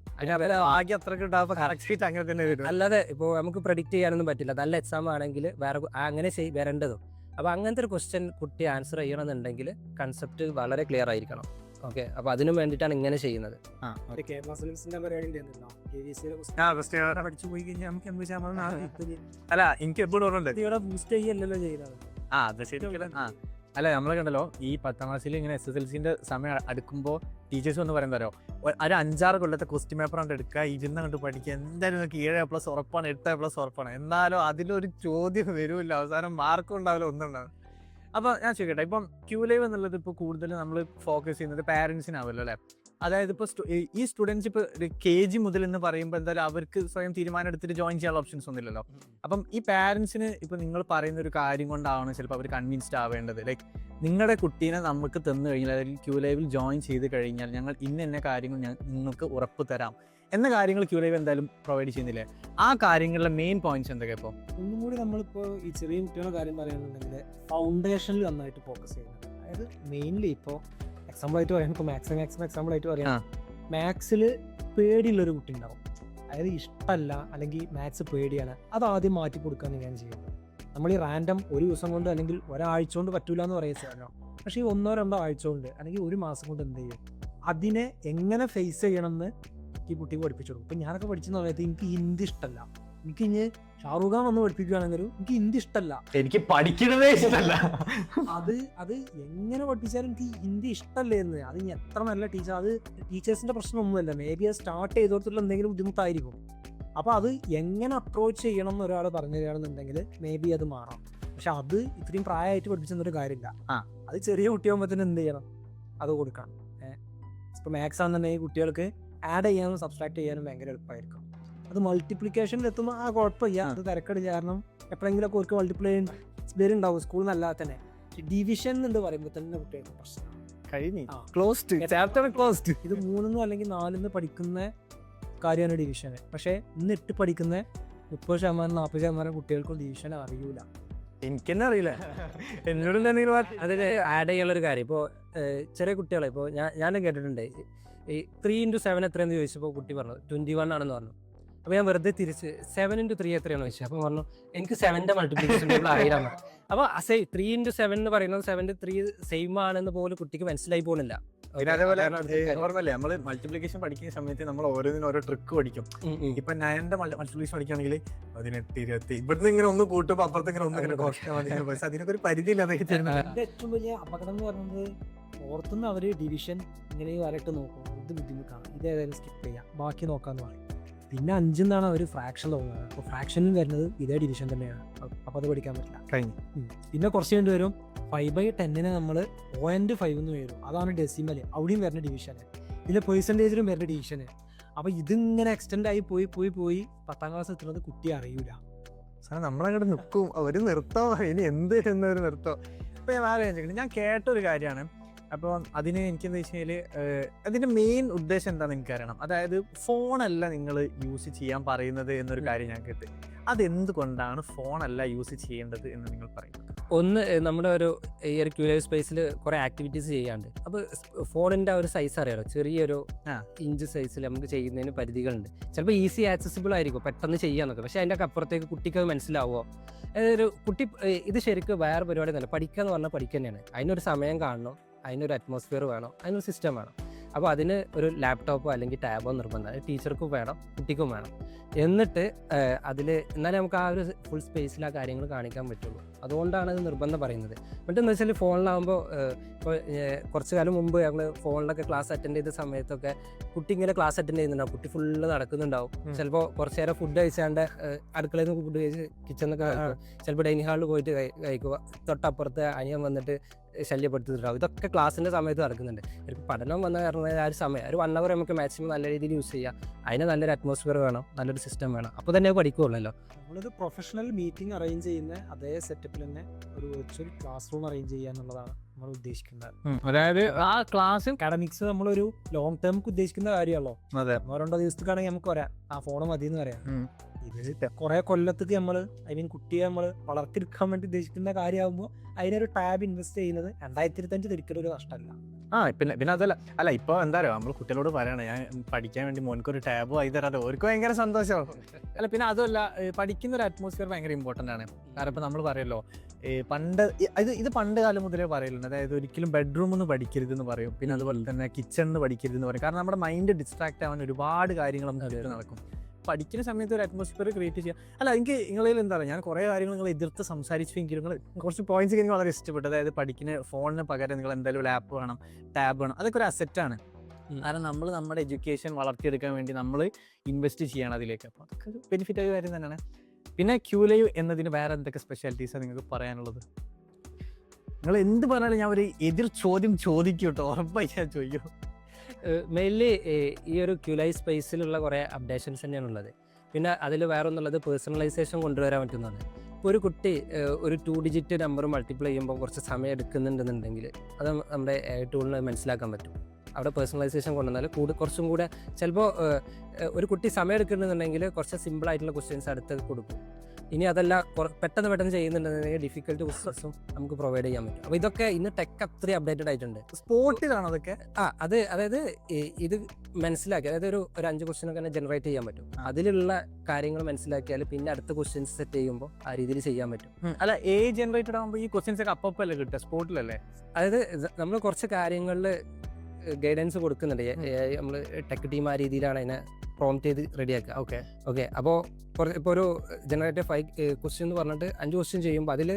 [SPEAKER 2] ആകെ അത്രയ്ക്ക് അങ്ങനെ തന്നെ വരും.
[SPEAKER 3] അല്ലാതെ ഇപ്പോൾ നമുക്ക് പ്രെഡിക്റ്റ് ചെയ്യാനൊന്നും പറ്റില്ല. നല്ല എക്സാം ആണെങ്കിൽ വേറെ അങ്ങനെ വരേണ്ടതും. അപ്പോൾ അങ്ങനത്തെ ഒരു ക്വസ്റ്റ്യൻ കുട്ടി ആൻസർ ചെയ്യണമെന്നുണ്ടെങ്കിൽ കൺസെപ്റ്റ് വളരെ ക്ലിയർ ആയിരിക്കണം. ഓക്കെ, അപ്പോൾ അതിനു വേണ്ടിയിട്ടാണ് ഇങ്ങനെ ചെയ്യുന്നത്.
[SPEAKER 1] കേരള സിലബസിന്റെ പഠിച്ചു പോയി കഴിഞ്ഞാൽ നമുക്ക് 80%
[SPEAKER 2] അല്ല എനിക്ക് എപ്പോഴും ഓർമ്മയുണ്ട്
[SPEAKER 1] ഇവിടെ ബൂസ്റ്റ് ചെയ്യല്ലോ ചെയ്യുന്നത്.
[SPEAKER 2] അത് ശരി. അല്ല നമ്മളെ കണ്ടല്ലോ ഈ 10ാം ക്ലാസ്സിൽ ഇങ്ങനെ SSLCന്റെ സമയം അടുക്കുമ്പോൾ ടീച്ചേഴ്സ് ഒന്ന് പറയുന്നതോ ഒരു 5-6 കൊല്ലത്തെ ക്വസ്റ്റ്യൻ പേപ്പർ കൊണ്ട് എടുക്കുക, ഇരുന്ന് കണ്ട് പഠിക്കുക, എന്തായാലും നിങ്ങൾക്ക് 7A+ ഉറപ്പാണ്, 8A+ ഉറപ്പാണ്. എന്നാലും അതിലൊരു ചോദ്യം വരില്ല, അവസാനം മാർക്കും ഉണ്ടാവില്ല, ഒന്നും ഉണ്ടാവില്ല. അപ്പോൾ ഞാൻ ചോദിക്കട്ടെ, ഇപ്പം ക്യൂലൈവ് എന്നുള്ളത് ഇപ്പോൾ കൂടുതൽ നമ്മൾ ഫോക്കസ് ചെയ്യുന്നത് പാരൻസിനാവുമല്ലോ അല്ലേ? അതായത് ഇപ്പോൾ ഈ സ്റ്റുഡൻസ് ഇപ്പോൾ KG മുതൽ എന്ന് പറയുമ്പോൾ എന്തായാലും അവർക്ക് സ്വയം തീരുമാനം എടുത്തിട്ട് ജോയിൻ ചെയ്യാനുള്ള ഓപ്ഷൻസ് ഒന്നുമില്ലല്ലോ. അപ്പം ഈ പാരൻസിന് ഇപ്പോൾ നിങ്ങൾ പറയുന്ന ഒരു കാര്യം കൊണ്ടാവണം ചിലപ്പോൾ അവർ കൺവിൻസ്ഡ് ആവേണ്ടത്. ലൈക്ക് നിങ്ങളുടെ കുട്ടീനെ നമുക്ക് തന്നു കഴിഞ്ഞാൽ അല്ലെങ്കിൽ ക്യൂലൈവിൽ ജോയിൻ ചെയ്ത് കഴിഞ്ഞാൽ ഞങ്ങൾ ഇന്ന കാര്യങ്ങൾ നിങ്ങൾക്ക് ഉറപ്പ് തരാം എന്ന കാര്യങ്ങൾ ക്യൂലൈവ് എന്തായാലും പ്രൊവൈഡ് ചെയ്യുന്നില്ലേ? ആ കാര്യങ്ങളിലെ മെയിൻ പോയിന്റ്സ് എന്തൊക്കെ? ഇപ്പോൾ
[SPEAKER 1] ഒന്നും കൂടി നമ്മളിപ്പോൾ ഈ ചെറിയ കുട്ടികളുടെ കാര്യം പറയുകയാണെന്നുണ്ടെങ്കിൽ ഫൗണ്ടേഷനിൽ നന്നായിട്ട് ഫോക്കസ് ചെയ്യുന്നത്. അതായത് മെയിൻലി ഇപ്പോൾ എക്സാമ്പിളായിട്ട് പറയാൻ, ഇപ്പോൾ മാത്സ് എക്സാമ്പിളായിട്ട് പറയാം, മാത്സിൽ പേടിയുള്ളൊരു കുട്ടി ഉണ്ടാവും. അതായത് ഇഷ്ടമല്ല അല്ലെങ്കിൽ മാത്സ് പേടിയാണ്, അത് ആദ്യം മാറ്റി കൊടുക്കാന്ന് ഞാൻ ചെയ്യുന്നത്. നമ്മൾ ഈ റാൻഡം ഒരു ദിവസം കൊണ്ട് അല്ലെങ്കിൽ ഒരാഴ്ച കൊണ്ട് പറ്റൂല എന്ന് പറയുക. പക്ഷേ ഈ 1-2 ആഴ്ച കൊണ്ട് അല്ലെങ്കിൽ ഒരു മാസം കൊണ്ട് എന്ത് ചെയ്യും, അതിനെ എങ്ങനെ ഫേസ് ചെയ്യണമെന്ന് ഈ കുട്ടിക്ക് പഠിപ്പിച്ചു കൊടുക്കും. ഇപ്പം ഞാനൊക്കെ പഠിച്ചെന്ന് സമയത്ത് എനിക്ക് ഹിന്ദി ഇഷ്ടമല്ല, എനിക്ക് ഇനി ഷാറൂഖ് ഖാൻ വന്ന് പഠിപ്പിക്കുകയാണെങ്കിലും എനിക്ക് ഹിന്ദി ഇഷ്ടമല്ല,
[SPEAKER 2] എനിക്ക് പഠിക്കണതേ ഇഷ്ടമല്ല.
[SPEAKER 1] അത് എങ്ങനെ പഠിപ്പിച്ചാലും എനിക്ക് ഹിന്ദി ഇഷ്ടമല്ലേന്ന്. അത് ഇനി എത്ര നല്ല ടീച്ചർ, അത് ടീച്ചേഴ്സിന്റെ പ്രശ്നമൊന്നുമല്ല, മേ ബി അത് സ്റ്റാർട്ട് ചെയ്തോടത്തുള്ള എന്തെങ്കിലും ബുദ്ധിമുട്ടായിരിക്കും. അപ്പോൾ അത് എങ്ങനെ അപ്രോച്ച് ചെയ്യണം എന്ന് ഒരാൾ പറഞ്ഞു തരികയാണെന്നുണ്ടെങ്കിൽ മേ ബി അത് മാറാം. പക്ഷെ അത് ഇത്രയും പ്രായമായിട്ട് പഠിപ്പിച്ചെന്നൊരു കാര്യമില്ല. അത് ചെറിയ കുട്ടിയാകുമ്പോൾ തന്നെ എന്ത് ചെയ്യണം, അത് കൊടുക്കണം. ഇപ്പോൾ മാത്സ് ആണെന്നുണ്ടെങ്കിൽ കുട്ടികൾക്ക് ആഡ് ചെയ്യാനും സബ്സ്ട്രാക്ട് ചെയ്യാനും ഭയങ്കര എളുപ്പമായിരിക്കും. അത് മൾട്ടിപ്ലിക്കേഷനിൽ എത്തുമ്പോൾ ആ കുഴപ്പമില്ല, അത് തിരക്കടില്ല. കാരണം എപ്പോഴെങ്കിലുമൊക്കെ അവർക്ക് മൾട്ടിപ്ലൈ ഉണ്ടാവും സ്കൂളിൽ നല്ലാതെ തന്നെ. ഡിവിഷൻ എന്ന് പറയുമ്പോൾ തന്നെ കുട്ടികൾക്ക് പ്രശ്നമാണ്. ഇത് 3 അല്ലെങ്കിൽ 4 പഠിക്കുന്ന കാര്യമാണ് ഡിവിഷന്. പക്ഷേ ഇന്ന് 8 പഠിക്കുന്ന 30% 40% കുട്ടികൾക്കും ഡിവിഷൻ അറിയൂല.
[SPEAKER 2] എനിക്ക് തന്നെ അറിയില്ല. എന്നോട് എന്തെങ്കിലും
[SPEAKER 3] അതിൽ ആഡ് ചെയ്യാനുള്ളൊരു കാര്യം, ഇപ്പോൾ ചെറിയ കുട്ടികളെ ഇപ്പോൾ ഞാൻ കേട്ടിട്ടുണ്ട് ഈ 3x7 എത്രയെന്ന് ചോദിച്ചപ്പോൾ കുട്ടി പറഞ്ഞു 21 ആണെന്ന് പറഞ്ഞു. അപ്പോൾ ഞാൻ വെറുതെ തിരിച്ച് 7x3 എത്രയാണെന്ന് ചോദിച്ചത്. അപ്പോൾ പറഞ്ഞു എനിക്ക് 7ന്റെ മൾട്ടിപ്ലിക്കേഷൻ ടേബിൾ അറിയില്ല. അപ്പോൾ 3x7 എന്ന് പറയുന്നത് 7x3 സെയിം ആണെന്ന് പോലും കുട്ടിക്ക് മനസ്സിലായി പോകുന്നില്ല.
[SPEAKER 2] പിന്നെ അതേപോലെ ഓർമ്മല്ലേ നമ്മള് മൾട്ടിപ്ലിക്കേഷൻ പഠിക്കുന്ന സമയത്ത് നമ്മൾ ഓരോന്നിനും ഓരോ ട്രിക്ക് പഠിക്കും. ഇപ്പൊ 9ന്റെ മൾട്ടിപ്ലിക്കേഷൻ പഠിക്കുകയാണെങ്കിൽ 18, 20 ഇവിടുന്ന് ഇങ്ങനെ ഒന്ന് കൂട്ടുമ്പോൾ അപ്പുറത്ത് ഇങ്ങനെ ഒന്നിങ്ങനെ കുറച്ചാൽ മതി. പക്ഷെ അതിനൊക്കെ ഒരു പരിധിയില്ല.
[SPEAKER 1] ഏറ്റവും വലിയ അപകടം എന്ന് പറയുന്നത് ഓർത്തുനിന്ന് അവര് ഡിവിഷൻ ഇങ്ങനെ വരട്ട് നോക്കും, ഇത് ബുദ്ധിമുട്ടാണ്, ഇത് ഏതായാലും സ്കിപ്പ് ചെയ്യാം, ബാക്കി നോക്കാന്ന് പറയും. പിന്നെ 5 അവർ ഫ്രാക്ഷൻ തോന്നുന്നത്. അപ്പോൾ ഫ്രാക്ഷനിൽ വരുന്നത് ഇതേ ഡിവിഷൻ തന്നെയാണ്. അപ്പോൾ അത് പഠിക്കാൻ പറ്റില്ല.
[SPEAKER 2] കഴിഞ്ഞു.
[SPEAKER 1] പിന്നെ കുറച്ച് കഴിഞ്ഞ് വരും 5/10 നമ്മൾ 0.5 എന്ന് വരും. അതാണ് ഡെസിമൽ, അവിടെയും വരുന്ന ഡിവിഷന്. ഇതിൽ പെർസെൻറ്റേജിലും വരുന്ന ഡിവിഷന്. അപ്പോൾ ഇതിങ്ങനെ എക്സ്റ്റെൻഡ് ആയി പോയി 10ാം ക്ലാസ് എത്തുന്നത് കുട്ടി അറിയൂല.
[SPEAKER 2] നമ്മളങ്ങോട്ട് നിൽക്കും, അവർ നിർത്തോ ഇനി എന്ത് എന്നൊരു നിർത്തോ. ഇപ്പം ഞാൻ കേട്ടൊരു കാര്യമാണ്. അപ്പോൾ അതിന് എനിക്കെന്താ വെച്ച് കഴിഞ്ഞാൽ അതിൻ്റെ മെയിൻ ഉദ്ദേശം എന്താണെന്ന് എനിക്കറിയണം. അതായത് ഫോണല്ല നിങ്ങൾ യൂസ് ചെയ്യാൻ പറയുന്നത് എന്നൊരു കാര്യം ഞാൻ കേട്ട്. അതെന്തുകൊണ്ടാണ് ഫോണല്ല യൂസ് ചെയ്യേണ്ടത് എന്ന് നിങ്ങൾ പറയുന്നത്?
[SPEAKER 3] ഒന്ന്, നമ്മുടെ ഒരു ഈ ഒരു ക്യൂരിയസ് സ്പേസിൽ കുറേ ആക്ടിവിറ്റീസ് ചെയ്യാണ്ട്. അപ്പോൾ ഫോണിൻ്റെ ഒരു സൈസ് അറിയാലോ, ചെറിയൊരു ഇഞ്ച് സൈസിൽ നമുക്ക് ചെയ്യുന്നതിന് പരിധികളുണ്ട്. ചിലപ്പോൾ ഈസി ആക്സസിബിൾ ആയിരിക്കും, പെട്ടെന്ന് ചെയ്യാന്നൊക്കെ. പക്ഷേ അതിൻ്റെ അപ്പുറത്തേക്ക് കുട്ടിക്ക് അത് മനസ്സിലാവുമോ? അതൊരു കുട്ടി ഇത് ശരിക്കും വേറെ പരിപാടി തന്നെ. പഠിക്കുക എന്ന് പറഞ്ഞാൽ പഠിക്കുക തന്നെയാണ്. അതിനൊരു സമയം കാണണം, അതിനൊരു അറ്റ്മോസ്ഫിയർ വേണം, അതിനൊരു സിസ്റ്റം വേണം. അപ്പോൾ അതിന് ഒരു ലാപ്ടോപ്പോ അല്ലെങ്കിൽ ടാബോ നിർബന്ധം ടീച്ചർക്കും വേണം, കുട്ടിക്കും വേണം. എന്നിട്ട് അതിൽ എന്നാലേ നമുക്ക് ആ ഒരു ഫുൾ സ്പേസിൽ ആ കാര്യങ്ങൾ കാണിക്കാൻ പറ്റുള്ളൂ. അതുകൊണ്ടാണ് അത് നിർബന്ധം പറയുന്നത്. മറ്റെന്ന് വെച്ചാൽ ഫോണിലാകുമ്പോൾ ഇപ്പോൾ കുറച്ച് കാലം മുമ്പ് ഞങ്ങൾ ഫോണിലൊക്കെ ക്ലാസ് അറ്റൻഡ് ചെയ്ത സമയത്തൊക്കെ കുട്ടി ഇങ്ങനെ ക്ലാസ് അറ്റൻഡ് ചെയ്യുന്നുണ്ടാവും, കുട്ടി ഫുള്ള് നടക്കുന്നുണ്ടാവും. ചിലപ്പോൾ കുറച്ച് നേരം ഫുഡ് കഴിച്ചാണ്ട് അടുക്കളയിൽ നിന്ന് ഫുഡ് കഴിച്ച് കിച്ചണിന്നൊക്കെ കഴിക്കും. ചിലപ്പോൾ ഡൈനിങ് ഹാളിൽ പോയിട്ട് കഴിക്കുക. തൊട്ടപ്പുറത്ത് അനിയൻ വന്നിട്ട് ശല്യപ്പെടുത്തിയിട്ടുണ്ടാവും. ഇതൊക്കെ ക്ലാസ്സിൻ്റെ സമയത്ത് നടക്കുന്നുണ്ട്. ഒരു പഠനം വന്ന കാരണം ആ ഒരു സമയം ഒരു 1 hour നമുക്ക് മാക്സിമം നല്ല രീതിയിൽ യൂസ് ചെയ്യാം. അതിന് നല്ലൊരു അറ്റ്മോസ്ഫിയർ വേണം, നല്ലൊരു സിസ്റ്റം വേണം. അപ്പോൾ തന്നെ പഠിക്കുള്ളല്ലോ.
[SPEAKER 1] നമ്മളൊരു പ്രൊഫഷണൽ മീറ്റിംഗ് അറേഞ്ച് ചെയ്യുന്ന അതേ സെറ്റപ്പിൽ തന്നെ ഒരു വെർച്വൽ ക്ലാസ് റൂം അറേഞ്ച് ചെയ്യുക എന്നുള്ളതാണ് നമ്മൾ ഉദ്ദേശിക്കുന്നത്.
[SPEAKER 2] അതായത് ആ ക്ലാസ്
[SPEAKER 1] അക്കാഡമിക്സ് നമ്മളൊരു ലോങ് ടേംക്ക് ഉദ്ദേശിക്കുന്ന കാര്യമല്ലോ.
[SPEAKER 2] അതെ,
[SPEAKER 1] 1-2 ദിവസത്തേക്കാണെങ്കിൽ നമുക്ക് പറയാം ആ ഫോണ് മതി എന്ന് പറയാം. ഇത് കുറെ കൊല്ലത്തേക്ക് നമ്മൾ കുട്ടിയെ നമ്മൾ വളർത്തിയെടുക്കാൻ വേണ്ടി ഉദ്ദേശിക്കുന്ന കാര്യമാകുമ്പോൾ അതിനൊരു ടാബ് ഇൻവെസ്റ്റ് ചെയ്യുന്നത് 2025 ഒരിക്കലും ഒരു നഷ്ടമല്ല.
[SPEAKER 2] പിന്നെ അതല്ല അല്ല ഇപ്പോൾ എന്താ പറയുക, നമ്മൾ കുട്ടികളോട് പറയണേ ഞാൻ പഠിക്കാൻ വേണ്ടി മോനക്കൊരു ടാബ് ആയി തരാതെ അവർക്ക് ഭയങ്കര സന്തോഷമാവും. അല്ല പിന്നെ അതുമല്ല, പഠിക്കുന്ന ഒരു അറ്റ്മോസ്ഫിയർ ഭയങ്കര ഇമ്പോർട്ടൻ്റ് ആണ്. കാരണം ഇപ്പോൾ നമ്മൾ പറയുമല്ലോ പണ്ട് ഇത് പണ്ട് കാലം മുതലേ പറയലുണ്ട്. അതായത് ഒരിക്കലും ബെഡ്റൂമിൽ നിന്ന് പഠിക്കരുതെന്ന് പറയും. പിന്നെ അതുപോലെ തന്നെ കിച്ചണിൽ നിന്ന് പഠിക്കരുതെന്ന് പറയും. കാരണം നമ്മുടെ മൈൻഡ് ഡിസ്ട്രാക്ട് ആവാൻ ഒരുപാട് കാര്യങ്ങൾ നമുക്ക് നടക്കും. പഠിക്കുന്ന സമയത്ത് ഒരു അറ്റ്മോസ്ഫിയർ ക്രിയേറ്റ് ചെയ്യുക. അല്ല എനിക്ക് നിങ്ങളിൽ എന്താ പറയുക, ഞാൻ കുറേ കാര്യങ്ങൾ നിങ്ങൾ എതിർത്ത് സംസാരിച്ചെങ്കിലും നിങ്ങൾ കുറച്ച് പോയിന്റ്സ് എനിക്ക് വളരെ ഇഷ്ടപ്പെട്ടു. അതായത് പഠിക്കുന്ന ഫോണിന് പകരം നിങ്ങൾ എന്തായാലും ലാപ്പ് വേണം, ടാബ് വേണം. അതൊക്കെ ഒരു അസെറ്റാണ്. കാരണം നമ്മൾ നമ്മുടെ എഡ്യൂക്കേഷൻ വളർത്തിയെടുക്കാൻ വേണ്ടി നമ്മൾ ഇൻവെസ്റ്റ് ചെയ്യണം അതിലേക്ക്. അപ്പോൾ അതൊക്കെ ഒരു ബെനിഫിറ്റ് ആയ കാര്യം തന്നെയാണ്. പിന്നെ ക്യൂലൈവ് എന്നതിന് വേറെ എന്തൊക്കെ സ്പെഷ്യാലിറ്റീസാണ് നിങ്ങൾക്ക് പറയാനുള്ളത്? നിങ്ങൾ എന്ത് പറഞ്ഞാലും ഞാൻ ഒരു എതിർ ചോദ്യം ചോദിക്കും കേട്ടോ, ഉറപ്പായി ഞാൻ ചോദിക്കും.
[SPEAKER 3] മെയിൻലി ഈ ഒരു ക്യൂലൈ സ്പേസിലുള്ള കുറേ അപ്ഡേഷൻസ് തന്നെയാണുള്ളത്. പിന്നെ അതിൽ വേറെ ഒന്നുള്ളത് പേഴ്സണലൈസേഷൻ കൊണ്ടുവരാൻ പറ്റുന്നതാണ്. ഇപ്പോൾ ഒരു കുട്ടി ഒരു 2 ഡിജിറ്റ് നമ്പർ മൾട്ടിപ്ലൈ ചെയ്യുമ്പോൾ കുറച്ച് സമയം എടുക്കുന്നുണ്ടെന്നുണ്ടെങ്കിൽ അത് നമ്മുടെ ടൂളിന് മനസ്സിലാക്കാൻ പറ്റും. അവിടെ പേഴ്സണലൈസേഷൻ കൊണ്ടുവന്നാൽ കുറച്ചും കൂടെ ചിലപ്പോൾ ഒരു കുട്ടി സമയം എടുക്കുന്നുണ്ടെങ്കിൽ കുറച്ച് സിമ്പിളായിട്ടുള്ള ക്വസ്റ്റ്യൻസ് അടുത്ത് കൊടുക്കും. ഇനി അതല്ല പെട്ടെന്ന് ചെയ്യുന്നുണ്ടെന്നുണ്ടെങ്കിൽ ഡിഫിക്കൽട്ട് ക്വസ്റ്റ്യൻസും നമുക്ക് പ്രൊവൈഡ് ചെയ്യാൻ പറ്റും. അപ്പോൾ ഇതൊക്കെ ഇന്ന് ടെക് അത്രയും അപ്ഡേറ്റഡ് ആയിട്ടുണ്ട്.
[SPEAKER 2] സ്പോട്ടിലാണോ അതൊക്കെ?
[SPEAKER 3] അതായത് ഇത് മനസ്സിലാക്കി, അതായത് ഒരു 5 ക്വസ്റ്റ്യൻ ഒക്കെ ജനറേറ്റ് ചെയ്യാൻ പറ്റും. അതിലുള്ള കാര്യങ്ങൾ മനസ്സിലാക്കിയാൽ പിന്നെ അടുത്ത ക്വസ്റ്റ്യൻസ് സെറ്റ് ചെയ്യുമ്പോൾ ആ രീതിയിൽ ചെയ്യാൻ പറ്റും.
[SPEAKER 2] അല്ല ജനറേറ്റഡ് ആകുമ്പോൾ ഈ ക്വസ്റ്റ്യൻസ് ഒക്കെ അപ്പല്ലേ കിട്ടുക, സ്പോട്ടിലല്ലേ?
[SPEAKER 3] അതായത് നമ്മൾ കുറച്ച് കാര്യങ്ങളിൽ ഗൈഡൻസ് കൊടുക്കുന്നുണ്ട്. നമ്മൾ ടെക് ടീം ആ രീതിയിലാണ് അതിനെ പ്രോംപ്റ്റ് ചെയ്ത് റെഡിയാക്കുക. ഓക്കെ അപ്പോൾ ഇപ്പോൾ ഒരു ജനറേറ്റീവ് 5 ക്വസ്റ്റ്യൻ എന്ന് പറഞ്ഞിട്ട് 5 ക്വസ്റ്റ്യൻ ചെയ്യുമ്പോൾ അതിൽ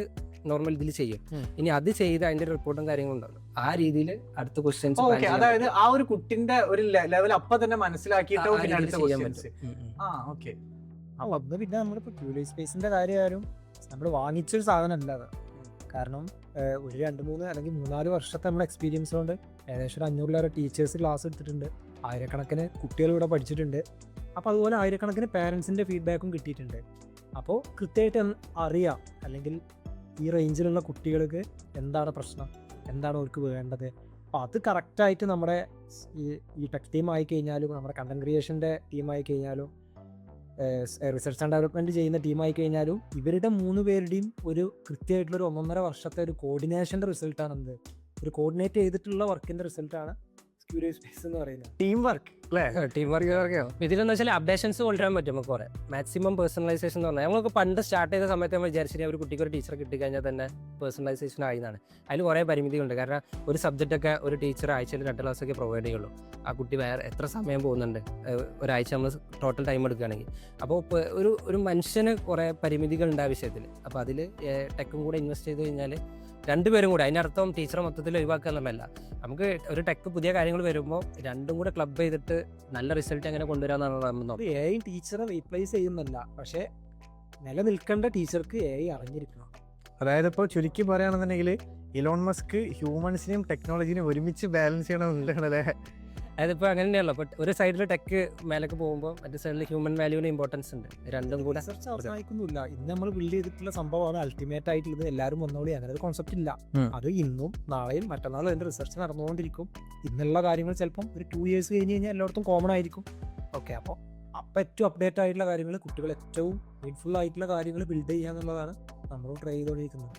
[SPEAKER 3] നോർമൽ ഇതിൽ ചെയ്യും. ഇനി അത് ചെയ്ത് അതിന്റെ റിപ്പോർട്ടും കാര്യങ്ങളും ഉണ്ടാവും. ആ രീതിയിൽ അടുത്ത ക്വസ്റ്റ്യൻസ്
[SPEAKER 2] അതായത് ആ ഒരു കുട്ടിന്റെ ഒരു ലെവൽ അപ്പൊ തന്നെ മനസ്സിലാക്കിയിട്ട്
[SPEAKER 3] ചെയ്യാൻ പറ്റും.
[SPEAKER 1] പിന്നെ നമ്മളിപ്പോൾ ക്യൂലൈ സ്പേസിന്റെ കാര്യമായാലും നമ്മൾ വാങ്ങിച്ചൊരു സാധനമല്ല അത്. കാരണം ഒരു 2-3 അല്ലെങ്കിൽ 3-4 വർഷത്തെ നമ്മുടെ എക്സ്പീരിയൻസ് കൊണ്ട് ഏകദേശം 500 ടീച്ചേഴ്സ് ക്ലാസ് എടുത്തിട്ടുണ്ട്. 1000കണക്കിന് കുട്ടികൾ ഇവിടെ പഠിച്ചിട്ടുണ്ട്. അപ്പോൾ അതുപോലെ 1000കണക്കിന് പാരൻസിൻ്റെ ഫീഡ്ബാക്കും കിട്ടിയിട്ടുണ്ട്. അപ്പോൾ കൃത്യമായിട്ട് അറിയാം, അല്ലെങ്കിൽ ഈ റേഞ്ചിലുള്ള കുട്ടികൾക്ക് എന്താണ് പ്രശ്നം, എന്താണ് അവർക്ക് വേണ്ടത്. അപ്പോൾ അത് കറക്റ്റായിട്ട് നമ്മുടെ ഈ ടെക് ടീം ആയി കഴിഞ്ഞാലും നമ്മുടെ കണ്ടന്റ് ക്രിയേഷൻ്റെ ടീമായി കഴിഞ്ഞാലും റിസർച്ച് ആൻഡ് ഡെവലപ്മെൻറ്റ് ചെയ്യുന്ന ടീമായി കഴിഞ്ഞാലും ഇവരുടെ 3 പേരുടെയും ഒരു കൃത്യമായിട്ടുള്ളൊരു 1.5 വർഷത്തെ ഒരു കോർഡിനേഷൻ്റെ റിസൾട്ടാണ് എന്ത്, ഒരു കോർഡിനേറ്റ് ചെയ്തിട്ടുള്ള വർക്കിൻ്റെ റിസൾട്ടാണ് ക്യൂരിയസ് സ്പേസ് എന്ന് പറയുന്നത്.
[SPEAKER 2] ടീം വർക്ക് അല്ലേ?
[SPEAKER 3] Team work. ഇതിലെന്ന് വെച്ചാൽ അപ്ഡേഷൻസ് കൊണ്ടുവരാൻ പറ്റും നമുക്ക് കുറേ. മാക്സിമം പേഴ്സണലൈസേഷൻ എന്ന് പറഞ്ഞാൽ നമുക്ക് പണ്ട് സ്റ്റാർട്ട് ചെയ്ത സമയത്ത് നമ്മൾ വിചാരിച്ചിട്ട് ഒരു കുട്ടിക്ക് ഒരു ടീച്ചറെ കിട്ടിക്കഴിഞ്ഞാൽ തന്നെ പേഴ്സണലൈസേഷൻ ആയതാണ്. അതിൽ കുറേ പരിമിതികളുണ്ട്. കാരണം ഒരു സബ്ജക്റ്റൊക്കെ ഒരു ടീച്ചർ ആഴ്ചയിൽ 2 ക്ലാസ്സൊക്കെ പ്രൊവൈഡ് ചെയ്യുള്ളൂ. ആ കുട്ടി വേറെ എത്ര സമയം പോകുന്നുണ്ട് ഒരാഴ്ച നമ്മൾ ടോട്ടൽ ടൈം എടുക്കുകയാണെങ്കിൽ. അപ്പോൾ ഒരു മനുഷ്യന് കുറേ പരിമിതികളുണ്ട് ആ വിഷയത്തിൽ. അപ്പോൾ അതിൽ ടെക്കും കൂടെ ഇൻവെസ്റ്റ് ചെയ്ത് കഴിഞ്ഞാൽ 2 പേരും കൂടെ, അതിനർത്ഥം ടീച്ചറെ മൊത്തത്തിൽ ഒഴിവാക്കുക എന്നുള്ളതല്ല. നമുക്ക് ഒരു ടെക് പുതിയ കാര്യങ്ങൾ വരുമ്പോൾ 2ഉം കൂടെ ക്ലബ് ചെയ്തിട്ട് നല്ല റിസൾട്ട് എങ്ങനെ കൊണ്ടുവരാമെന്നാണ്.
[SPEAKER 1] ടീച്ചറെ റീപ്ലേസ് ചെയ്യുന്നല്ല, പക്ഷേ നിലനിൽക്കേണ്ട ടീച്ചർക്ക് AI അറിഞ്ഞിരിക്കണം.
[SPEAKER 2] അതായത് ഇപ്പോൾ ചുരുക്കി പറയുകയാണെന്നുണ്ടെങ്കിൽ ഇലോൺ മസ്ക് ഹ്യൂമൻസിനെയും ടെക്നോളജിനെയും ഒരുമിച്ച് ബാലൻസ് ചെയ്യണമെന്നുണ്ടല്ലേ?
[SPEAKER 3] അതിപ്പോൾ അങ്ങനെ തന്നെയല്ലോ. അപ്പോൾ ഒരു സൈഡിൽ ടെക്ക് മേലേക്ക് പോകുമ്പോൾ മറ്റേ സൈഡിൽ ഹ്യൂമൻ വാല്യൂവിന് ഇമ്പോർട്ടൻസ് ഉണ്ട്. രണ്ടും കൂടെ
[SPEAKER 1] റിസർച്ച് അവസാനിക്കുന്നില്ല. ഇന്ന് നമ്മൾ ബിൽഡ് ചെയ്തിട്ടുള്ള സംഭവമാണ് അൾട്ടിമേറ്റ് ആയിട്ടുള്ളത്. എല്ലാവരും ഒന്നോളി അങ്ങനെ ഒരു കോൺസെപ്റ്റ് ഇല്ല. അത് ഇന്നും നാളെയും മറ്റന്നാളും അതിന്റെ റിസർച്ച് നടന്നുകൊണ്ടിരിക്കും. ഇന്നുള്ള കാര്യങ്ങൾ ചിലപ്പം ഒരു 2 years കഴിഞ്ഞ് കഴിഞ്ഞാൽ എല്ലായിടത്തും കോമൺ ആയിരിക്കും. ഓക്കെ, അപ്പോൾ ഏറ്റവും അപ്ഡേറ്റ് ആയിട്ടുള്ള കാര്യങ്ങൾ, കുട്ടികൾ ഏറ്റവും മീൻഫുൾ ആയിട്ടുള്ള കാര്യങ്ങൾ ബിൽഡ് ചെയ്യുക എന്നുള്ളതാണ് നമ്മൾ ട്രൈ ചെയ്തുകൊണ്ടിരിക്കുന്നത്.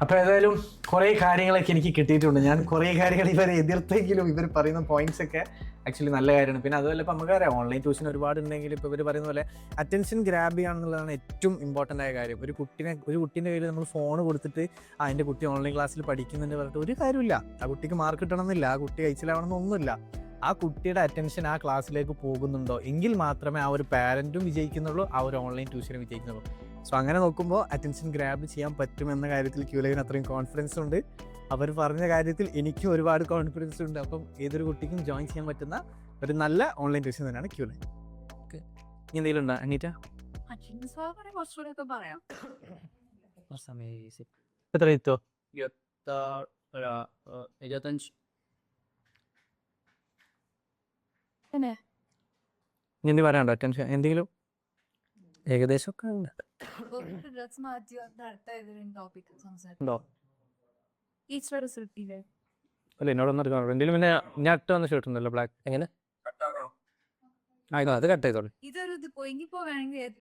[SPEAKER 2] അപ്പോൾ ഏതായാലും കുറേ കാര്യങ്ങളൊക്കെ എനിക്ക് കിട്ടിയിട്ടുണ്ട്. ഞാൻ കുറേ കാര്യങ്ങൾ ഇവരെ എതിർത്തെങ്കിലും ഇവർ പറയുന്ന പോയിന്റ്സ് ഒക്കെ ആക്ച്വലി നല്ല കാര്യമാണ്. പിന്നെ അതുപോലെ ഇപ്പോൾ നമുക്കറിയാം ഓൺലൈൻ ട്യൂഷൻ ഒരുപാട് ഉണ്ടെങ്കിൽ ഇപ്പോൾ ഇവർ പറയുന്ന പോലെ അറ്റൻഷൻ ഗ്രാബ് ചെയ്യുകയാണെന്നുള്ളതാണ് ഏറ്റവും ഇമ്പോർട്ടൻ്റ് ആയ കാര്യം. ഒരു കുട്ടീൻ്റെ കയ്യിൽ നമ്മൾ ഫോൺ കൊടുത്തിട്ട് എൻ്റെ കുട്ടി ഓൺലൈൻ ക്ലാസ്സിൽ പഠിക്കുന്നുണ്ട് പറഞ്ഞിട്ട് ഒരു കാര്യമില്ല. ആ കുട്ടിക്ക് മാർക്ക് കിട്ടണമെന്നില്ല, ആ കുട്ടി കഴിച്ചിലാവണമെന്നൊന്നുമില്ല. ആ കുട്ടിയുടെ അറ്റൻഷൻ ആ ക്ലാസ്സിലേക്ക് പോകുന്നുണ്ടോ എങ്കിൽ മാത്രമേ ആ ഒരു പാരൻറ്റും വിജയിക്കുന്നുള്ളൂ, ആ ഒരു ഓൺലൈൻ ട്യൂഷനും വിജയിക്കുന്നുള്ളൂ. സോ അങ്ങനെ നോക്കുമ്പോൾ അറ്റൻഷൻ ഗ്രാബ് ചെയ്യാൻ പറ്റുമെന്ന കാര്യത്തിൽ ക്യൂലൈവിന് അത്രയും കോൺഫിഡൻസ് ഉണ്ട്. അവർ പറഞ്ഞ കാര്യത്തിൽ എനിക്കും ഒരുപാട് കോൺഫിഡൻസ് ഉണ്ട്. അപ്പം ഏതൊരു കുട്ടിക്കും ജോയിൻ ചെയ്യാൻ പറ്റുന്ന ഒരു നല്ല ഓൺലൈൻ ട്യൂഷൻ തന്നെയാണ് ക്യൂലൈവ്. എന്തെങ്കിലും ഉണ്ടോ അനീറ്റ? എത്ര എത്തോ?
[SPEAKER 3] 25.
[SPEAKER 2] എന്ത് പറയാനുണ്ടോ? അറ്റൻഷൻ എന്തെങ്കിലും
[SPEAKER 3] ഏകദേശം ഒക്കെ ഉണ്ട്.
[SPEAKER 2] ഉണ്ടോ?
[SPEAKER 5] ഈ
[SPEAKER 2] അല്ല എന്നോടൊന്നും അറിയാം. എന്തെങ്കിലും പിന്നെ ഞാൻ ഇട്ട് വന്ന ഷർട്ട് ഉണ്ടല്ലോ ബ്ലാക്ക്.
[SPEAKER 3] എങ്ങനെ? അത് കട്ട് ചെയ്തോളൂ.
[SPEAKER 5] ഇതൊരു ഇത് പോയെങ്കിൽ വേണമെങ്കിൽ